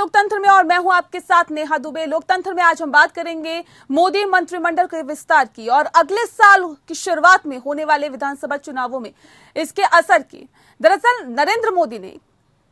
लोकतंत्र में और मैं हूं आपके साथ नेहा दुबे। लोकतंत्र में आज हम बात करेंगे मोदी मंत्रिमंडल के विस्तार की और अगले साल की शुरुआत में होने वाले विधानसभा चुनावों में इसके असर की। दरअसल नरेंद्र मोदी ने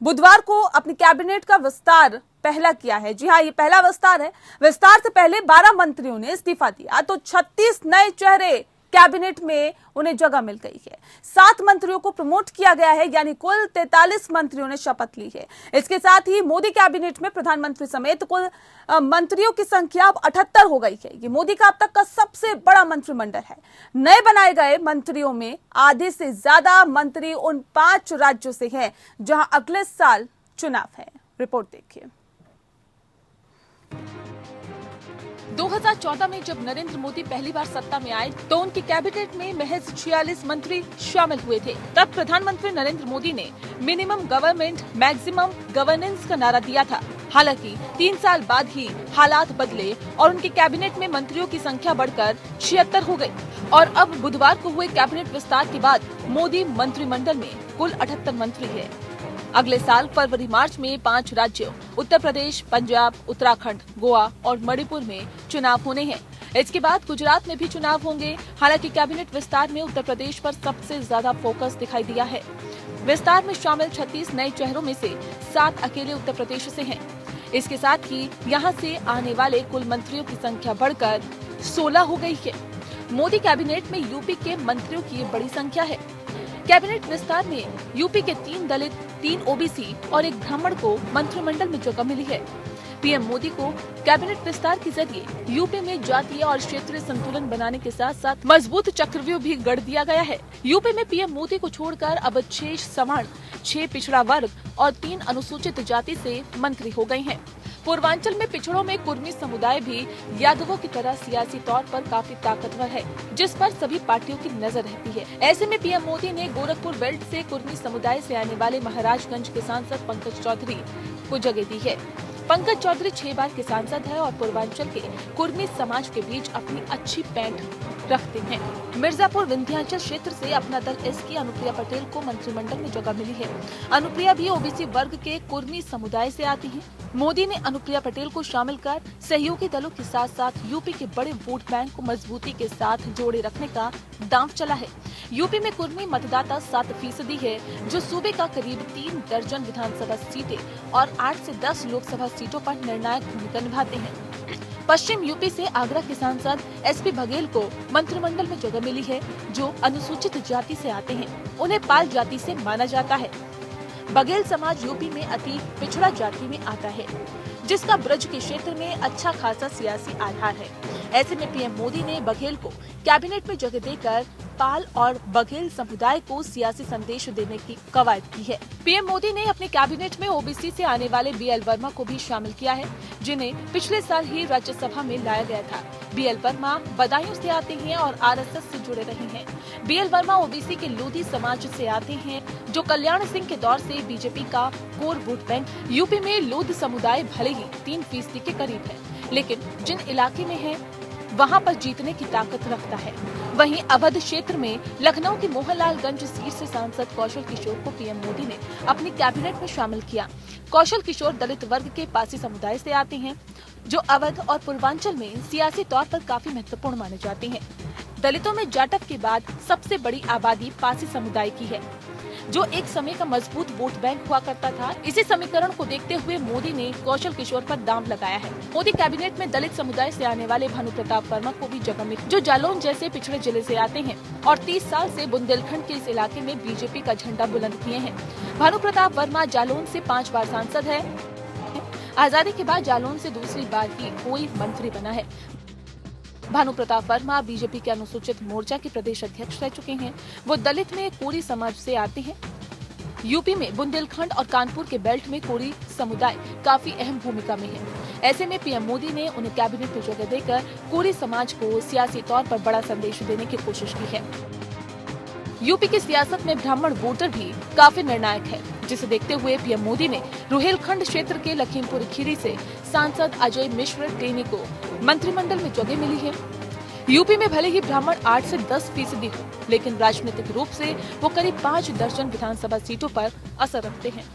बुधवार को अपनी कैबिनेट का विस्तार पहला किया है। जी हां, ये पहला विस्तार है। विस्तार से पहले 12 मंत्रियों ने इस्तीफा दिया तो 36 नए चेहरे कैबिनेट में उन्हें जगह मिल गई है। 7 मंत्रियों को प्रमोट किया गया है, यानी कुल 43 मंत्रियों ने शपथ ली है। इसके साथ ही मोदी कैबिनेट में प्रधानमंत्री समेत कुल मंत्रियों की संख्या अब 78 हो गई है। ये मोदी का अब तक का सबसे बड़ा मंत्रिमंडल है। नए बनाए गए मंत्रियों में आधे से ज्यादा मंत्री उन 5 राज्यों से हैं जहां अगले साल चुनाव है। रिपोर्ट देखिए। 2014 में जब नरेंद्र मोदी पहली बार सत्ता में आए तो उनकी कैबिनेट में महज 46 मंत्री शामिल हुए थे। तब प्रधानमंत्री नरेंद्र मोदी ने मिनिमम गवर्नमेंट मैक्सिमम गवर्नेंस का नारा दिया था। हालांकि 3 साल बाद ही हालात बदले और उनकी कैबिनेट में मंत्रियों की संख्या बढ़कर 76 हो गई और अब बुधवार को हुए कैबिनेट विस्तार के बाद मोदी मंत्रिमंडल में कुल 78 मंत्री है। अगले साल फरवरी मार्च में 5 राज्यों उत्तर प्रदेश, पंजाब, उत्तराखंड, गोवा और मणिपुर में चुनाव होने हैं। इसके बाद गुजरात में भी चुनाव होंगे। हालांकि कैबिनेट विस्तार में उत्तर प्रदेश पर सबसे ज्यादा फोकस दिखाई दिया है। विस्तार में शामिल 36 नए चेहरों में से 7 अकेले उत्तर प्रदेश से हैं। इसके साथ ही यहाँ से आने वाले कुल मंत्रियों की संख्या बढ़कर 16 हो गई है। मोदी कैबिनेट में यूपी के मंत्रियों की बड़ी संख्या है। कैबिनेट विस्तार में यूपी के 3 दलित, 3 ओबीसी और 1 ब्राह्मण को मंत्रिमंडल में जगह मिली है। पीएम मोदी को कैबिनेट विस्तार के जरिए यूपी में जातीय और क्षेत्रीय संतुलन बनाने के साथ साथ मजबूत चक्रव्यूह भी गढ़ दिया गया है। यूपी में पीएम मोदी को छोड़कर अब 6 सवर्ण, 6 पिछड़ा वर्ग और 3 अनुसूचित जाति से मंत्री हो गए हैं। पूर्वांचल में पिछड़ों में कुर्मी समुदाय भी यादवों की तरह सियासी तौर पर काफी ताकतवर है, जिस पर सभी पार्टियों की नजर रहती है। ऐसे में पीएम मोदी ने गोरखपुर बेल्ट से कुर्मी समुदाय से आने वाले महाराजगंज के सांसद पंकज चौधरी को जगह दी है। पंकज चौधरी 6 बार के सांसद है और पूर्वांचल के कुर्मी समाज के बीच अपनी अच्छी पैठ रखते हैं। मिर्जापुर विंध्याचल क्षेत्र से अपना दल एस की अनुप्रिया पटेल को मंत्रिमंडल में जगह मिली है। अनुप्रिया भी ओबीसी वर्ग के कुर्मी समुदाय से आती हैं। मोदी ने अनुप्रिया पटेल को शामिल कर सहयोगी दलों के साथ साथ यूपी के बड़े वोट बैंक को मजबूती के साथ जोड़े रखने का दांव चला है। यूपी में कुर्मी मतदाता 7% है, जो सूबे का करीब 3 दर्जन विधानसभा सीटें और 8 से 10 लोकसभा सीटों पर निर्णायक भूमिका निभाते हैं। पश्चिम यूपी से आगरा के सांसद एसपी बघेल को मंत्रिमंडल में जगह मिली है, जो अनुसूचित जाति से आते हैं। उन्हें पाल जाति से माना जाता है। बघेल समाज यूपी में अति पिछड़ा जाति में आता है, जिसका ब्रज के क्षेत्र में अच्छा खासा सियासी आधार है। ऐसे में पीएम मोदी ने बघेल को कैबिनेट में जगह देकर पाल और बघेल समुदाय को सियासी संदेश देने की कवायद की है। पीएम मोदी ने अपने कैबिनेट में ओबीसी से आने वाले बीएल वर्मा को भी शामिल किया है, जिन्हें पिछले साल ही राज्यसभा में लाया गया था। बीएल वर्मा बदायूं से आते हैं और आरएसएस से जुड़े रहे हैं। बीएल वर्मा ओबीसी के लोधी समाज से आते हैं, जो कल्याण सिंह के दौर से बीजेपी का कोर वोट बैंक। यूपी में लोध समुदाय भले ही 3% के करीब है, लेकिन जिन इलाके में है वहां पर जीतने की ताकत रखता है। वहीं अवध क्षेत्र में लखनऊ की मोहनलालगंज सीट से सांसद कौशल किशोर को पीएम मोदी ने अपनी कैबिनेट में शामिल किया। कौशल किशोर दलित वर्ग के पासी समुदाय से आते हैं, जो अवध और पूर्वांचल में सियासी तौर पर काफी महत्वपूर्ण माने जाते हैं। दलितों में जाटव के बाद सबसे बड़ी आबादी पासी समुदाय की है, जो एक समय का मजबूत वोट बैंक हुआ करता था। इसी समीकरण को देखते हुए मोदी ने कौशल किशोर पर दांव लगाया है। मोदी कैबिनेट में दलित समुदाय से आने वाले भानु प्रताप वर्मा को भी जगह मिली, जो जालौन जैसे पिछड़े जिले से आते हैं और 30 साल से बुंदेलखंड के इस इलाके में बीजेपी का झंडा बुलंद किए हैं। भानु प्रताप वर्मा जालौन से 5 बार सांसद है। आजादी के बाद जालौन से दूसरी बार ही कोई मंत्री बना है। भानु प्रताप वर्मा बीजेपी के अनुसूचित मोर्चा के प्रदेश अध्यक्ष रह चुके हैं। वो दलित में कोरी समाज से आते हैं। यूपी में बुंदेलखंड और कानपुर के बेल्ट में कोरी समुदाय काफी अहम भूमिका में है। ऐसे में पीएम मोदी ने उन्हें कैबिनेट में जगह देकर कोरी समाज को सियासी तौर पर बड़ा संदेश देने की कोशिश की है। यूपी की सियासत में ब्राह्मण वोटर भी काफी निर्णायक है, जिसे देखते हुए पीएम मोदी ने रुहेलखंड क्षेत्र के लखीमपुर खीरी से सांसद अजय मिश्र टेनी को मंत्रिमंडल में जगह मिली है। यूपी में भले ही ब्राह्मण 8 से 10% हो, लेकिन राजनीतिक रूप से वो करीब 5 दर्जन विधानसभा सीटों पर असर रखते हैं।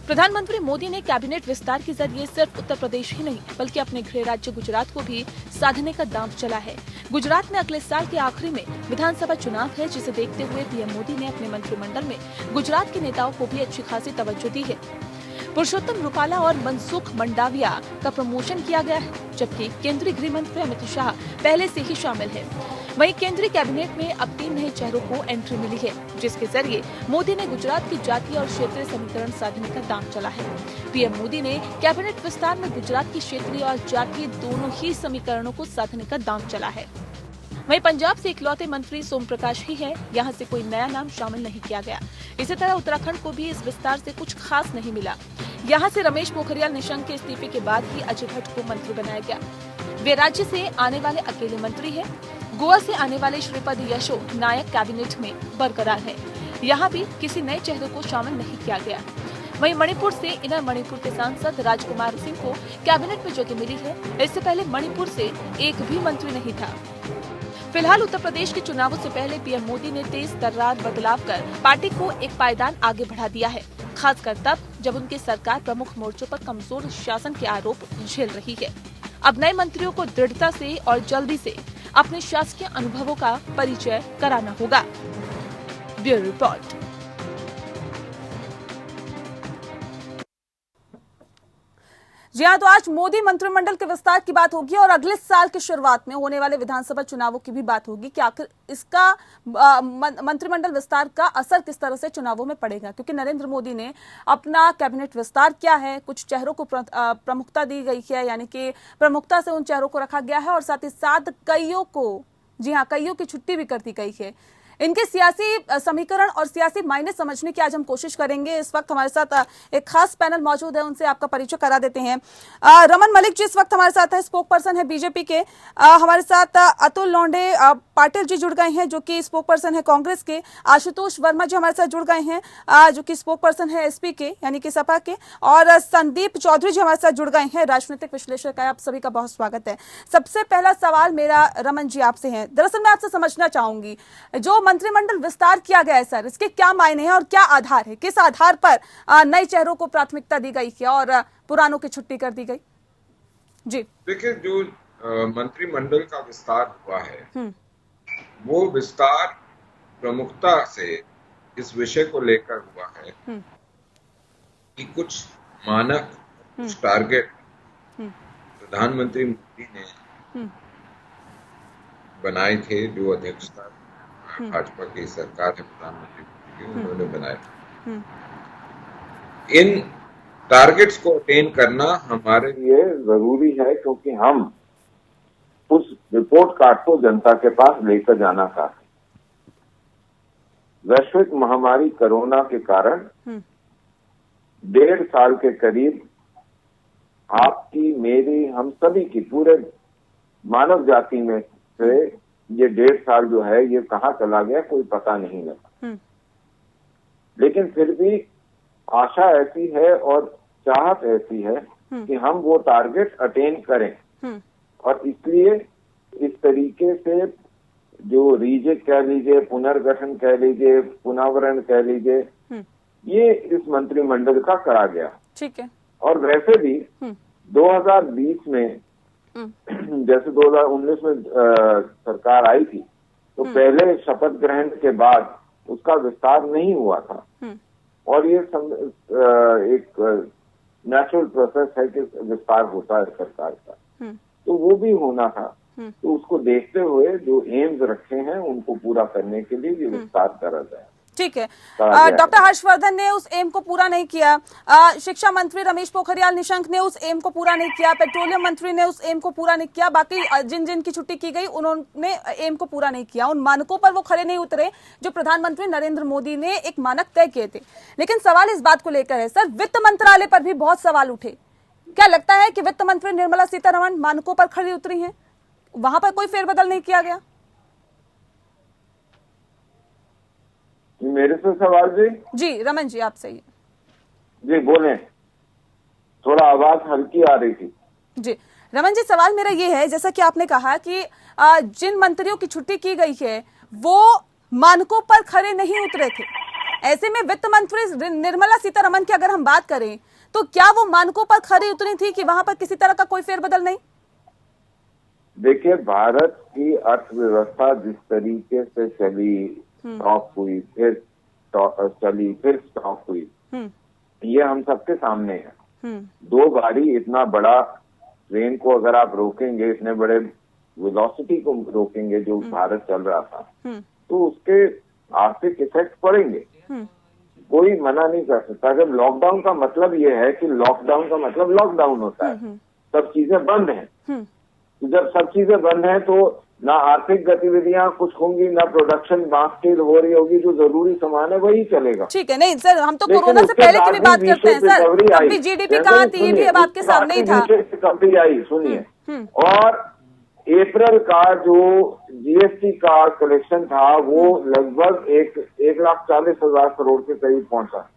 प्रधानमंत्री मोदी ने कैबिनेट विस्तार के जरिए सिर्फ उत्तर प्रदेश ही नहीं बल्कि अपने गृह राज्य गुजरात को भी साधने का दांव चला है। गुजरात में अगले साल के आखिरी में विधानसभा चुनाव है, जिसे देखते हुए पीएम मोदी ने अपने मंत्रिमंडल में गुजरात के नेताओं को भी अच्छी खासी तवज्जो दी है। पुरुषोत्तम रूपाला और मनसुख मंडाविया का प्रमोशन किया गया है, जबकि केंद्रीय गृह मंत्री अमित शाह पहले से ही शामिल है। वहीं केंद्रीय कैबिनेट में अब 3 नए चेहरों को एंट्री मिली है, जिसके जरिए मोदी ने गुजरात की जातीय और क्षेत्रीय समीकरण साधने का दांव चला है। पीएम मोदी ने कैबिनेट विस्तार में गुजरात की क्षेत्रीय और जातीय दोनों ही समीकरणों को साधने का दांव चला है। वहीं पंजाब से इकलौते मंत्री सोम प्रकाश ही है, यहाँ से कोई नया नाम शामिल नहीं किया गया। इसी तरह उत्तराखंड को भी इस विस्तार से कुछ खास नहीं मिला। यहाँ से रमेश पोखरियाल निशंक के इस्तीफे के बाद ही अजय भट्ट को मंत्री बनाया गया। वे राज्य से आने वाले अकेले मंत्री हैं। गोवा से आने वाले श्रीपद यशो नायक कैबिनेट में बरकरार है। यहाँ भी किसी नए चेहरे को शामिल नहीं किया गया। वहीं मणिपुर से इनर मणिपुर के सांसद राजकुमार सिंह को कैबिनेट में जगह मिली है। इससे पहले मणिपुर से एक भी मंत्री नहीं था। फिलहाल उत्तर प्रदेश के चुनावों से पहले पीएम मोदी ने तेज तर्रार बदलाव कर पार्टी को एक पायदान आगे बढ़ा दिया है, खासकर तब जब उनकी सरकार प्रमुख मोर्चों पर कमजोर शासन के आरोप झेल रही है। अब नए मंत्रियों को दृढ़ता से और जल्दी से अपने शासकीय अनुभवों का परिचय कराना होगा। Bureau report. जी हाँ, तो आज मोदी मंत्रिमंडल के विस्तार की बात होगी और अगले साल की शुरुआत में होने वाले विधानसभा चुनावों की भी बात होगी कि आखिर इसका मंत्रिमंडल विस्तार का असर किस तरह से चुनावों में पड़ेगा, क्योंकि नरेंद्र मोदी ने अपना कैबिनेट विस्तार किया है। कुछ चेहरों को प्रमुखता दी गई है, यानी कि प्रमुखता से उन चेहरों को रखा गया है और साथ ही साथ कईयों को, जी हाँ, कईयों की छुट्टी भी कर दी गई है। इनके सियासी समीकरण और सियासी मायने समझने की आज हम कोशिश करेंगे। इस वक्त हमारे साथ एक खास पैनल मौजूद है, उनसे आपका परिचय करा देते हैं। रमन मलिक जी इस वक्त हमारे साथ है, स्पोक पर्सन है बीजेपी के। हमारे साथ अतुल लोंढे पाटिल जी जुड़ गए हैं, जो कि स्पोक पर्सन है कांग्रेस के। आशुतोष वर्मा जी हमारे साथ जुड़ गए हैं, जो कि स्पोक पर्सन है एसपी के, यानी कि सपा के। और संदीप चौधरी जी हमारे साथ जुड़ गए हैं, राजनीतिक विश्लेषक है। आप सभी का बहुत स्वागत है। सबसे पहला सवाल मेरा रमन जी आपसे है। दरअसल मैं आपसे समझना चाहूंगी, जो मंत्रिमंडल विस्तार किया गया है सर, इसके क्या मायने हैं और क्या आधार है? किस आधार पर नए चेहरों को प्राथमिकता दी गई है और पुरानों की छुट्टी कर दी गई? जी देखिए, जो मंत्रिमंडल का विस्तार हुआ है वो विस्तार प्रमुखता से इस विषय को लेकर हुआ है कि कुछ मानक, कुछ टारगेट प्रधानमंत्री मोदी ने बनाए थे, जो अध्यक्षता भाजपा की सरकार है प्रधानमंत्री मोदी की, उन्होंने बनाए। इन टारगेट्स को अटेन करना हमारे लिए जरूरी है, क्योंकि हम उस रिपोर्ट कार्ड को जनता के पास लेकर जाना चाहते हैं। वैश्विक महामारी कोरोना के कारण 1.5 साल के करीब आपकी, मेरी, हम सभी की, पूरे मानव जाति में से ये 1.5 साल जो है ये कहाँ चला गया कोई पता नहीं लगा। लेकिन फिर भी आशा ऐसी है और चाहत ऐसी है कि हम वो टारगेट अटेन करें। और इसलिए इस तरीके से जो रीजेक कह लीजिए, पुनर्गठन कह लीजिए, पुनर्वरण कह लीजिए, ये इस मंत्रिमंडल का करा गया। ठीक है। और वैसे भी 2020 में जैसे 2019 में सरकार आई थी, तो पहले शपथ ग्रहण के बाद उसका विस्तार नहीं हुआ था। और ये एक नेचुरल प्रोसेस है कि विस्तार होता है सरकार का, तो वो भी होना था। तो उसको देखते हुए जो एम्स रखे हैं उनको पूरा करने के लिए ये विस्तार करा जाए। ठीक है। डॉक्टर हर्षवर्धन ने उस एम को पूरा नहीं किया, शिक्षा मंत्री रमेश पोखरियाल निशंक ने उस एम को पूरा नहीं किया, पेट्रोलियम मंत्री ने उस एम को पूरा नहीं किया, बाकी जिन जिन की छुट्टी की गई उन्होंने एम को पूरा नहीं किया। उन मानकों पर वो खड़े नहीं उतरे जो प्रधानमंत्री नरेंद्र मोदी ने एक मानक तय किए थे। लेकिन सवाल इस बात को लेकर है सर, वित्त मंत्रालय पर भी बहुत सवाल उठे। क्या लगता है कि वित्त मंत्री निर्मला सीतारमण मानकों पर खड़ी उतरी हैं? वहां पर कोई फेरबदल नहीं किया गया? मेरे से सवाल जी रमन जी आपसे ही। जी बोले, थोड़ा आवाज हल्की आ रही थी। जी रमन जी, सवाल मेरा ये है, जैसा कि आपने कहा कि जिन मंत्रियों की छुट्टी की गई है वो मानकों पर खरे नहीं उतरे थे, ऐसे में वित्त मंत्री निर्मला सीतारमण की अगर हम बात करें तो क्या वो मानकों पर खरी उतरी थी कि वहां पर किसी तरह का कोई फेरबदल नहीं? देखिए, भारत की अर्थव्यवस्था जिस तरीके से चली, स्टॉप हुई, फिर चली, फिर स्टॉप हुई, ये हम सबके सामने है। 2 बारी इतना बड़ा ट्रेन को अगर आप रोकेंगे, इतने बड़े वेलोसिटी को रोकेंगे जो भारत चल रहा था, तो उसके आर्थिक इफेक्ट पड़ेंगे, कोई मना नहीं कर सकता। जब लॉकडाउन का मतलब ये है कि लॉकडाउन का मतलब लॉकडाउन होता है, सब चीजें बंद हैं। तो जब सब चीजें बंद हैं तो ना आर्थिक गतिविधियां कुछ होंगी, ना प्रोडक्शन बास्केट हो रही होगी, जो जरूरी सामान है वही चलेगा। ठीक है, नहीं सर, हम तो कोरोना से पहले की भी बात करते हैं सर, तब भी जीडीपी कहाँ थी ये भी अब आपके सामने ही था। कंपनी आई, सुनिए, और अप्रैल का जो जीएसटी का कलेक्शन था वो लगभग 1,40,000 करोड़ के करीब पहुंचा।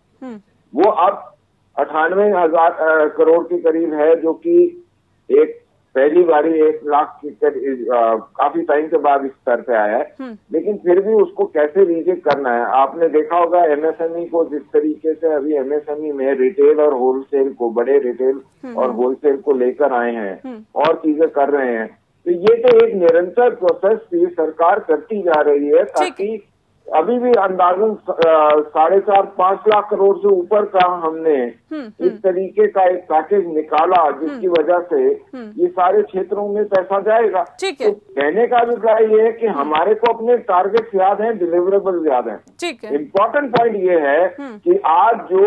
वो अब 98,000 करोड़ के करीब है, जो कि एक पहली बारी 1 लाख के काफी टाइम के बाद इस स्तर पे आया है। लेकिन फिर भी उसको कैसे रीचेक करना है, आपने देखा होगा एमएसएमई को जिस तरीके से अभी एमएसएमई में रिटेल और होलसेल को, बड़े रिटेल और होलसेल को लेकर आए हैं और चीजें कर रहे हैं। तो ये तो एक निरंतर प्रोसेस ये सरकार करती जा रही है, ताकि अभी भी अंदाजन 4.5-5 लाख करोड़ से ऊपर का हमने इस तरीके का एक पैकेज निकाला, जिसकी वजह से ये सारे क्षेत्रों में पैसा जाएगा। तो कहने का अभिप्राय ये है कि हमारे को अपने टारगेट्स याद हैं, डिलीवरेबल याद हैं। इम्पोर्टेंट पॉइंट ये है कि आज जो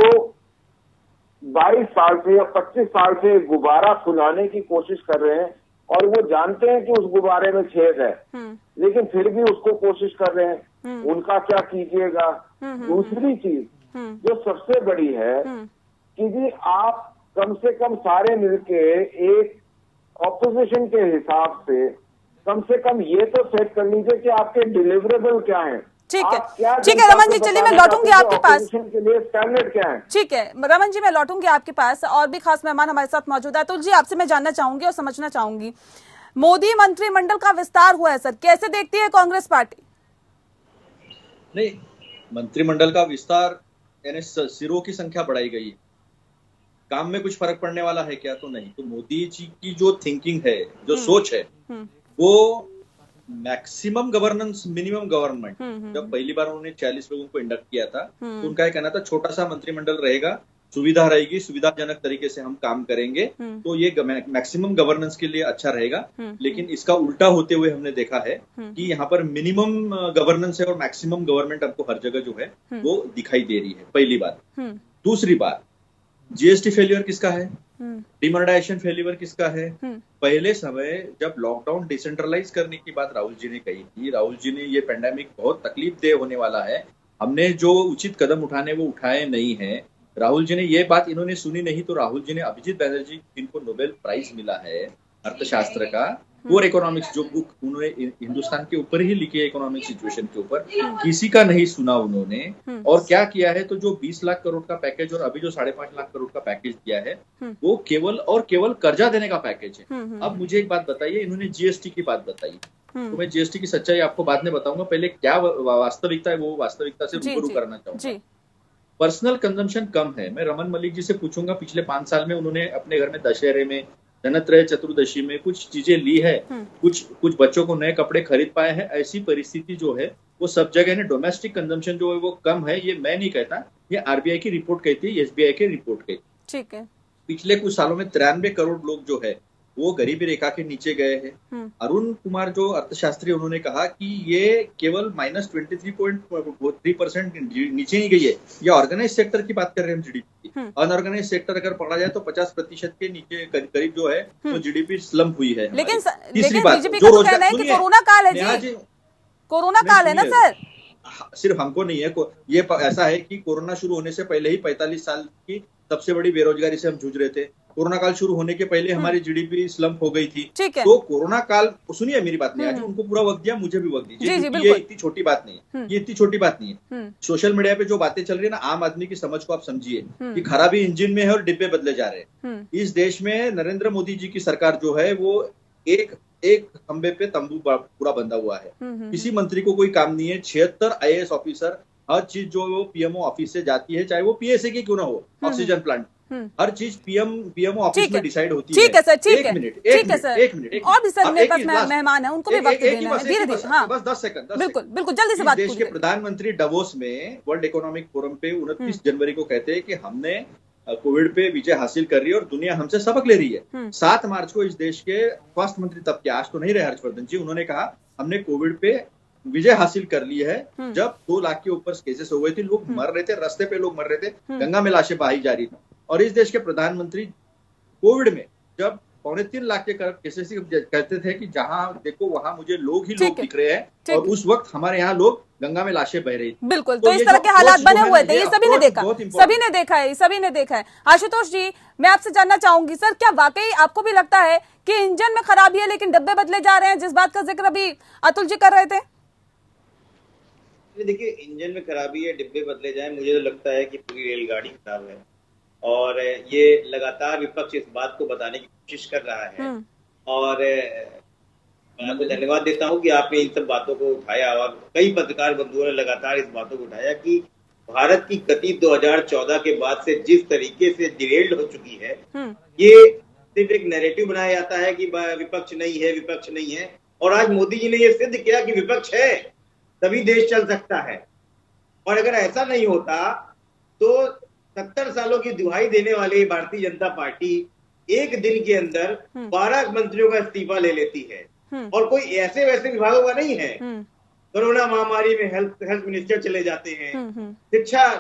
22 साल से या 25 साल से गुब्बारा फुलाने की कोशिश कर रहे हैं, और वो जानते हैं कि उस गुब्बारे में छेद है, लेकिन फिर भी उसको कोशिश कर रहे हैं, उनका क्या कीजिएगा। दूसरी चीज जो सबसे बड़ी है कि जी आप कम से कम सारे मिलके एक ऑपोजिशन के हिसाब से कम ये तो सेट कर लीजिए कि आपके डिलीवरेबल क्या है। ठीक है रमन जी, चलिए मैं लौटूंगी आपके पास। के लिए स्टैंडर्ड क्या है? ठीक है रमन जी, मैं लौटूंगी आपके पास। और भी खास मेहमान हमारे साथ मौजूद है, तो जी आपसे मैं जानना चाहूंगी और समझना चाहूंगी, मोदी मंत्रिमंडल का विस्तार हुआ है सर, कैसे देखती है कांग्रेस पार्टी? नहीं, मंत्रिमंडल का विस्तार यानी सिरों की संख्या बढ़ाई गई है, काम में कुछ फर्क पड़ने वाला है क्या? तो नहीं। तो मोदी जी की जो थिंकिंग है, जो सोच है, वो मैक्सिमम गवर्नेंस मिनिमम गवर्नमेंट। जब पहली बार उन्होंने 40 लोगों को इंडक्ट किया था, तो उनका कहना था छोटा सा मंत्रिमंडल रहेगा, सुविधा रहेगी, सुविधाजनक तरीके से हम काम करेंगे, तो ये मैक्सिमम गवर्नेंस के लिए अच्छा रहेगा। लेकिन इसका उल्टा होते हुए हमने देखा है कि यहाँ पर मिनिमम गवर्नेंस है और मैक्सिमम गवर्नमेंट आपको हर जगह जो है वो दिखाई दे रही है, पहली बात। दूसरी बात, जीएसटी फेल्यूर किसका है, डिमोनेटाइजेशन फेल्यूर किसका है? पहले समय जब लॉकडाउन डिसेंट्रलाइज करने की बात राहुल जी ने कही थी, राहुल जी ने ये पेंडेमिक बहुत तकलीफ दे होने वाला है, हमने जो उचित कदम उठाने वो उठाए नहीं है। राहुल जी ने ये बात इन्होंने सुनी नहीं, तो राहुल जी ने अभिजीत बैनर्जी जिनको नोबेल प्राइज मिला है अर्थशास्त्र का, और इकोनॉमिक्स जो बुक उन्होंने हिंदुस्तान के ऊपर ही लिखी है, इकोनॉमिक सिचुएशन के ऊपर, किसी का नहीं सुना उन्होंने। और क्या किया है, तो जो 20 लाख करोड़ का पैकेज और अभी जो 5.5 लाख करोड़ का पैकेज दिया है, वो केवल और केवल कर्जा देने का पैकेज है। अब मुझे एक बात बताइए, इन्होंने जीएसटी की बात बताई, तो मैं जीएसटी की सच्चाई आपको बाद में बताऊंगा, पहले क्या वास्तविकता है वो वास्तविकता से रूबरू करना चाहूंगा। पर्सनल कंजम्पशन कम है। मैं रमन मलिक जी से पूछूंगा, पिछले 5 साल में उन्होंने अपने घर में दशहरे में, धनत्रय चतुर्दशी में कुछ चीजें ली है, कुछ बच्चों को नए कपड़े खरीद पाए हैं। ऐसी परिस्थिति जो है वो सब जगह है। डोमेस्टिक कंजम्पशन जो है वो कम है, ये मैं नहीं कहता, ये आरबीआई की रिपोर्ट कहती है, एसबीआई की रिपोर्ट कहती है। ठीक है, पिछले कुछ सालों में 93 करोड़ लोग जो है वो गरीबी रेखा के नीचे गए हैं। अरुण कुमार जो अर्थशास्त्री, उन्होंने कहा कि ये केवल -23.3% नीचे ही गई है। ये ऑर्गेनाइज सेक्टर की बात कर रहे हैं हम जीडीपी की। अनऑर्गेनाइज सेक्टर अगर पढ़ा जाए तो 50% के नीचे करीब जो है तो जीडीपी स्लम्प हुई है। लेकिन बीजेपी का तो कहना है कि कोरोना काल है जी, कोरोना काल है ना सर। सिर्फ हमको नहीं है, ये ऐसा है कि कोरोना शुरू होने से पहले ही 45 साल की सबसे बड़ी बेरोजगारी से हम जूझ रहे थे। कोरोना काल शुरू होने के पहले हमारी जीडीपी स्लम्प हो गई थी। तो कोरोना काल, सुनिए मेरी बात नहीं, आज उनको पूरा वक्त दिया, मुझे भी वक्त दीजिए, ये इतनी छोटी बात नहीं है, ये इतनी छोटी बात नहीं है। सोशल मीडिया पे जो बातें चल रही है ना, आम आदमी की समझ को आप समझिए कि खराबी इंजन में है और डिब्बे बदले जा रहे हैं। इस देश में नरेंद्र मोदी जी की सरकार जो है वो एक खंबे पे तंबू पूरा बंधा हुआ है। किसी मंत्री को कोई काम नहीं है। 76 आईएएस ऑफिसर हर चीज जो पीएमओ ऑफिस से जाती है, चाहे वो पीएसए की क्यों ना हो, ऑक्सीजन प्लांट, हर चीज पीएमओ ऑफिस में डिसाइड होती है। ठीक है सर, ठीक एक है, मिनट, ठीक है सर, एक मिनट, और भी सर मेरे पास मेहमान है, उनको भी वक्त देना है, धीरे धीरे। हाँ बस 10 सेकंड। बिल्कुल बिल्कुल, जल्दी से बात देश के पूरी प्रधानमंत्री डवोस में वर्ल्ड इकोनॉमिक फोरम पे 29 जनवरी को कहते हैं कि हमने कोविड पे विजय हासिल कर रही है और दुनिया हमसे सबक ले रही है। 7 मार्च को इस देश के स्वास्थ्य मंत्री तब के, आज तो नहीं रहे, हर्षवर्धन जी, उन्होंने कहा हमने कोविड पे विजय हासिल कर ली है। जब 2 लाख के ऊपर केसेस हो गए थे, लोग मर रहे थे, रास्ते पे लोग मर रहे थे, गंगा में लाशें बहाई जा रही थी, और इस देश के प्रधानमंत्री कोविड में जब 2.25 लाख के केसेस कहते थे कि जहां देखो वहां मुझे लोग ही लोग दिख रहे हैं, और उस वक्त हमारे यहाँ लोग गंगा में लाशें बह रही थी। बिल्कुल, तो इस तरह के हालात बने हुए थे, ये सभी ने देखा, सभी ने देखा है, सभी ने देखा है। आशुतोष जी, मैं आपसे जानना चाहूंगी सर, क्या वाकई आपको भी लगता है कि इंजन में खराबी है लेकिन डब्बे बदले जा रहे हैं, जिस बात का जिक्र अभी अतुल जी कर रहे थे? देखिए, इंजन में खराबी है, डिब्बे बदले जाए, मुझे तो लगता है कि पूरी रेलगाड़ी खराब है, और ये लगातार विपक्ष इस बात को बताने की कोशिश कर रहा है। और मैं आपको धन्यवाद देता हूं कि आपने इन सब बातों को उठाया, और कई पत्रकार बंधुओं ने लगातार इस बातों को उठाया कि भारत की गति 2014 के बाद से जिस तरीके से डिरेल्ड हो चुकी है, ये सिर्फ एक नैरेटिव बनाया जाता है कि विपक्ष नहीं है, विपक्ष नहीं है, और आज मोदी जी ने ये सिद्ध किया कि विपक्ष है तभी देश चल सकता है। और अगर ऐसा नहीं होता तो 70 सालों की दुहाई देने वाली भारतीय जनता पार्टी एक दिन के अंदर 12 मंत्रियों का इस्तीफा ले लेती है, और कोई ऐसे वैसे विभागों का नहीं है। कोरोना महामारी में हेल्थ मिनिस्टर चले जाते हैं,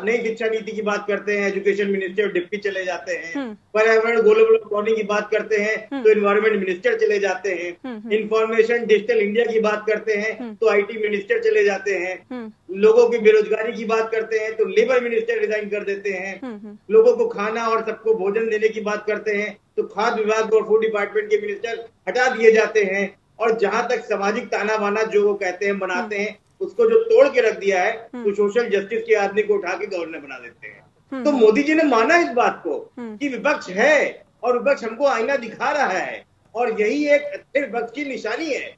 नई शिक्षा नीति की बात करते हैं, एजुकेशन मिनिस्टर डिप्टी चले जाते हैं, पर्यावरण ग्लोबल वार्मिंग की बात करते हैं तो एनवायरमेंट मिनिस्टर चले जाते हैं, इंफॉर्मेशन डिजिटल इंडिया की बात करते हैं तो आईटी मिनिस्टर चले जाते हैं, लोगों की बेरोजगारी की बात करते हैं तो लेबर मिनिस्टर रिजाइन कर देते हैं, लोगों को खाना और सबको भोजन देने की बात करते हैं तो खाद्य विभाग और फूड डिपार्टमेंट के मिनिस्टर हटा दिए जाते हैं, और जहां तक सामाजिक ताना बाना जो वो कहते हैं बनाते हैं, उसको जो तोड़ के रख दिया है तो सोशल जस्टिस के आदमी को उठा के गवर्नर बना देते हैं। तो मोदी जी ने माना इस बात को कि विपक्ष है और विपक्ष हमको आईना दिखा रहा है, और यही एक अच्छे विपक्ष की निशानी है